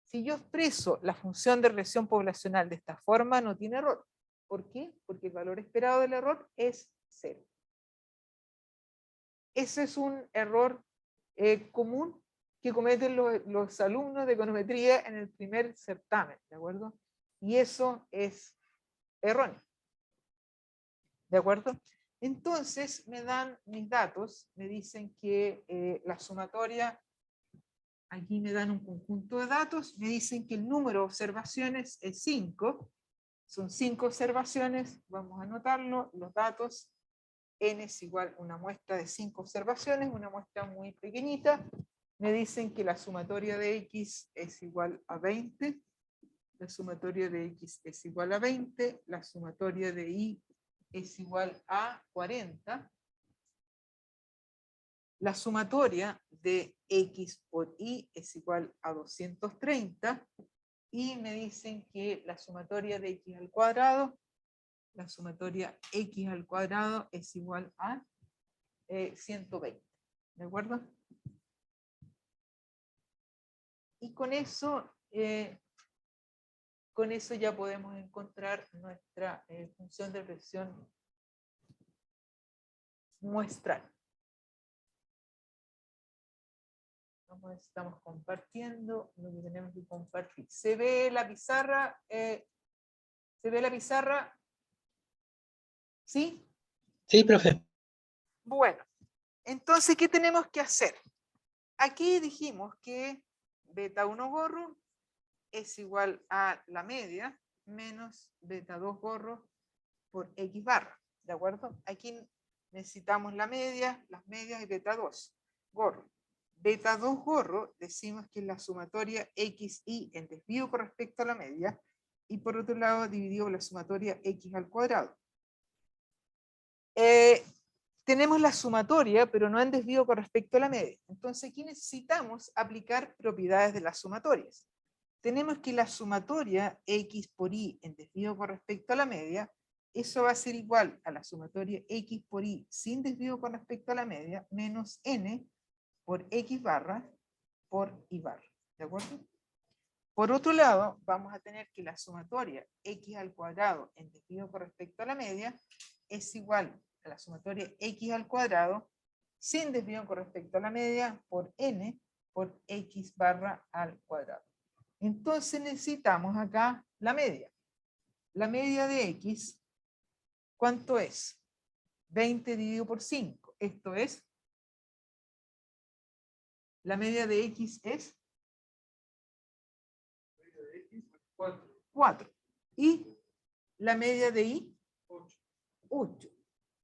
Si yo expreso la función de regresión poblacional de esta forma, no tiene error. ¿Por qué? Porque el valor esperado del error es 0. Ese es un error común que cometen los alumnos de econometría en el primer certamen, ¿de acuerdo? Y eso es erróneo. ¿De acuerdo? Entonces me dan mis datos, me dicen que la sumatoria, aquí me dan un conjunto de datos, me dicen que el número de observaciones es 5, son 5 observaciones, vamos a anotarlo, los datos, n es igual a una muestra de 5 observaciones, una muestra muy pequeñita, me dicen que la sumatoria de X es igual a 20, la sumatoria de X es igual a 20, la sumatoria de Y es igual a 40, la sumatoria de X por Y es igual a 230, y me dicen que la sumatoria de X al cuadrado, la sumatoria X al cuadrado es igual a 120. ¿De acuerdo? Y con eso ya podemos encontrar nuestra función de regresión muestral. Estamos compartiendo lo que tenemos que compartir. ¿Se ve la pizarra? ¿Se ve la pizarra? ¿Sí?
Sí, profe.
Bueno, entonces, ¿qué tenemos que hacer? Aquí dijimos que beta 1 gorro es igual a la media menos beta 2 gorro por X barra. ¿De acuerdo? Aquí necesitamos la media, las medias y beta 2 gorro. Beta 2 gorro decimos que es la sumatoria XY en desvío con respecto a la media, y por otro lado dividido la sumatoria X al cuadrado. Tenemos la sumatoria, pero no en desvío con respecto a la media. Entonces aquí necesitamos aplicar propiedades de las sumatorias. Tenemos que la sumatoria X por Y en desvío con respecto a la media, eso va a ser igual a la sumatoria X por Y sin desvío con respecto a la media, menos N por X barra por Y barra. ¿De acuerdo? Por otro lado, vamos a tener que la sumatoria X al cuadrado en desvío con respecto a la media es igual a la sumatoria X al cuadrado sin desvío con respecto a la media por N por X barra al cuadrado. Entonces necesitamos acá la media. La media de X, ¿cuánto es? 20 dividido por 5. Esto es, la media de X es 4. Y la media de Y, 8.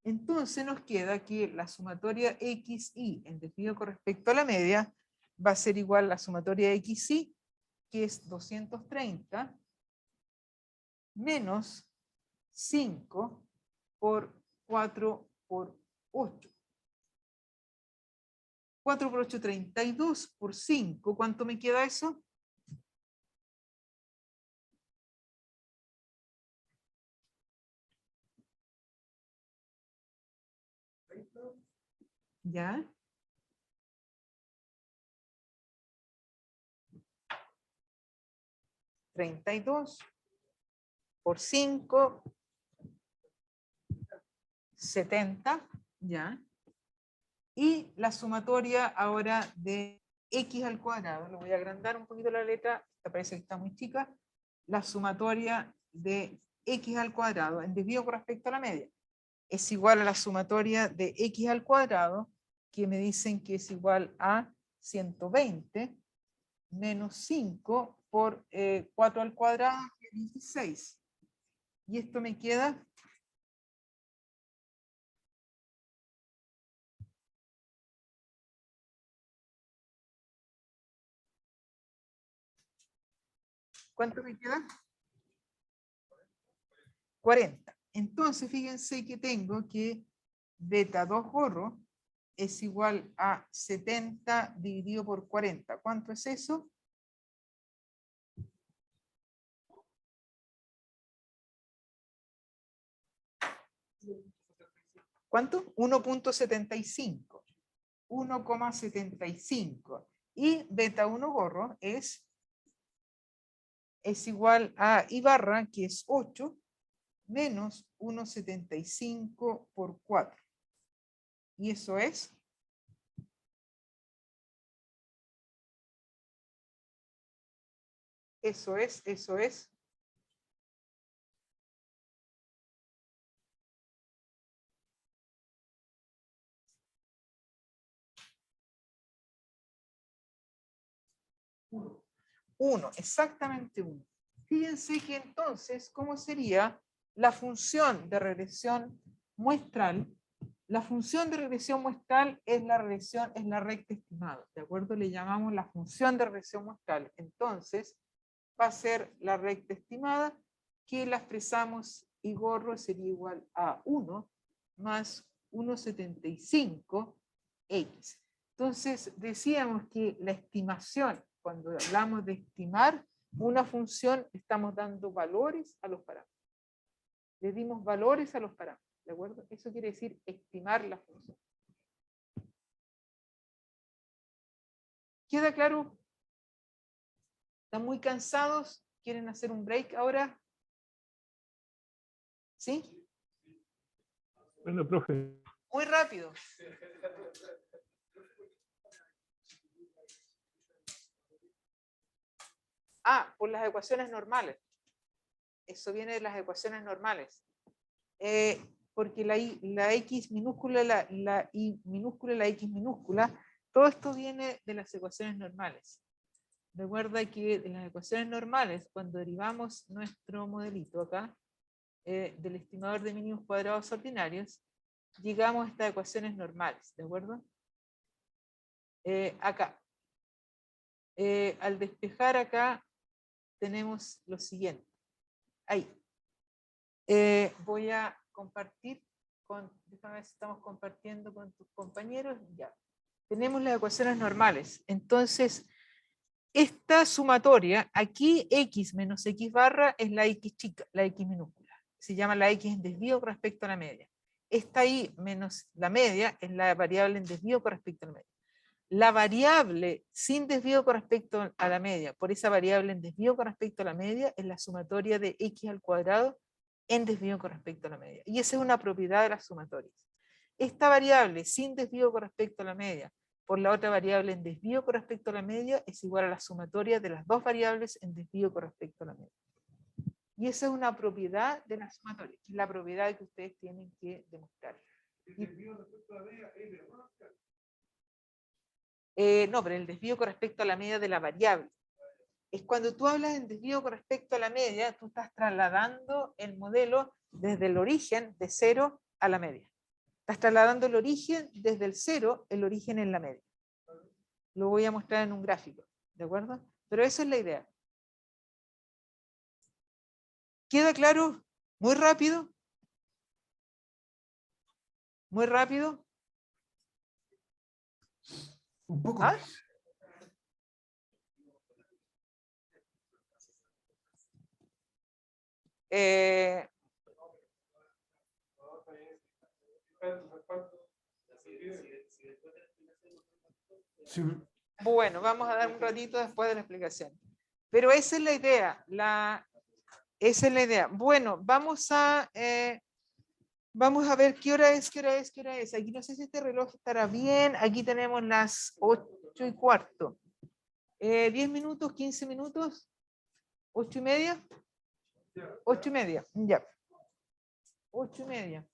Entonces nos queda que la sumatoria XY en desvío con respecto a la media va a ser igual a la sumatoria XY, que es 230, menos 5 por 4 por 8. 4 por 8, 32 por 5. ¿Cuánto me queda eso? ¿Ya? $32 por 5, 70, ¿ya? Y la sumatoria ahora de X al cuadrado, lo voy a agrandar un poquito la letra, me parece que está muy chica, la sumatoria de X al cuadrado en desvío con respecto a la media es igual a la sumatoria de X al cuadrado, que me dicen que es igual a 120 menos 5 por 4 al cuadrado, que es 16. Y esto me queda ¿cuánto me queda? 40. Entonces, fíjense que tengo que beta 2 gorro es igual a 70 dividido por 40. ¿Cuánto es eso? ¿Cuánto? 1.75. 1,75. Y beta 1 gorro es igual a I barra, que es 8, menos 1,75 por 4. Y eso es 1, exactamente 1. Fíjense que entonces, ¿cómo sería la función de regresión muestral? La función de regresión muestral es la recta estimada, ¿de acuerdo? Le llamamos la función de regresión muestral. Entonces, va a ser la recta estimada, que la expresamos y gorro sería igual a 1 más 1,75 X. Entonces, decíamos que la estimación, cuando hablamos de estimar una función, estamos dando valores a los parámetros. Le dimos valores a los parámetros, ¿de acuerdo? Eso quiere decir estimar la función. ¿Queda claro? ¿Están muy cansados? ¿Quieren hacer un break ahora? ¿Sí?
Bueno, profe.
Muy rápido. Ah, por las ecuaciones normales. Eso viene de las ecuaciones normales. Porque la X minúscula, la Y minúscula y la X minúscula, todo esto viene de las ecuaciones normales. Recuerda que en las ecuaciones normales, cuando derivamos nuestro modelito acá, del estimador de mínimos cuadrados ordinarios, llegamos a estas ecuaciones normales, ¿de acuerdo? Acá. Al despejar acá, tenemos lo siguiente. Ahí. Voy a compartir déjame ver si estamos compartiendo con tus compañeros. Ya. Tenemos las ecuaciones normales. Entonces, esta sumatoria, aquí X menos X barra es la X chica, la X minúscula. Se llama la X en desvío con respecto a la media. Esta Y menos la media es la variable en desvío con respecto a la media. La variable sin desvío con respecto a la media, por esa variable en desvío con respecto a la media, es la sumatoria de x al cuadrado en desvío con respecto a la media. Y esa es una propiedad de las sumatorias. Esta variable sin desvío con respecto a la media por la otra variable en desvío con respecto a la media es igual a la sumatoria de las dos variables en desvío con respecto a la media. Y esa es una propiedad de la sumatoria, la propiedad que ustedes tienen que demostrar. No, pero el desvío con respecto a la media de la variable. Es cuando tú hablas en desvío con respecto a la media, tú estás trasladando el modelo desde el origen de 0 a la media. Estás trasladando el origen desde el 0, el origen en la media. Lo voy a mostrar en un gráfico, ¿de acuerdo? Pero esa es la idea. ¿Queda claro? Muy rápido. Muy rápido.
Un poco.
¿Ah?
Sí.
Bueno, vamos a dar un ratito después de la explicación. Pero esa es la idea. Esa es la idea. Bueno, vamos a ver qué hora es. Aquí no sé si este reloj estará bien. Aquí tenemos las 8:15. 10 minutos, 15 minutos. 8:30. 8:30, ya. 8:30.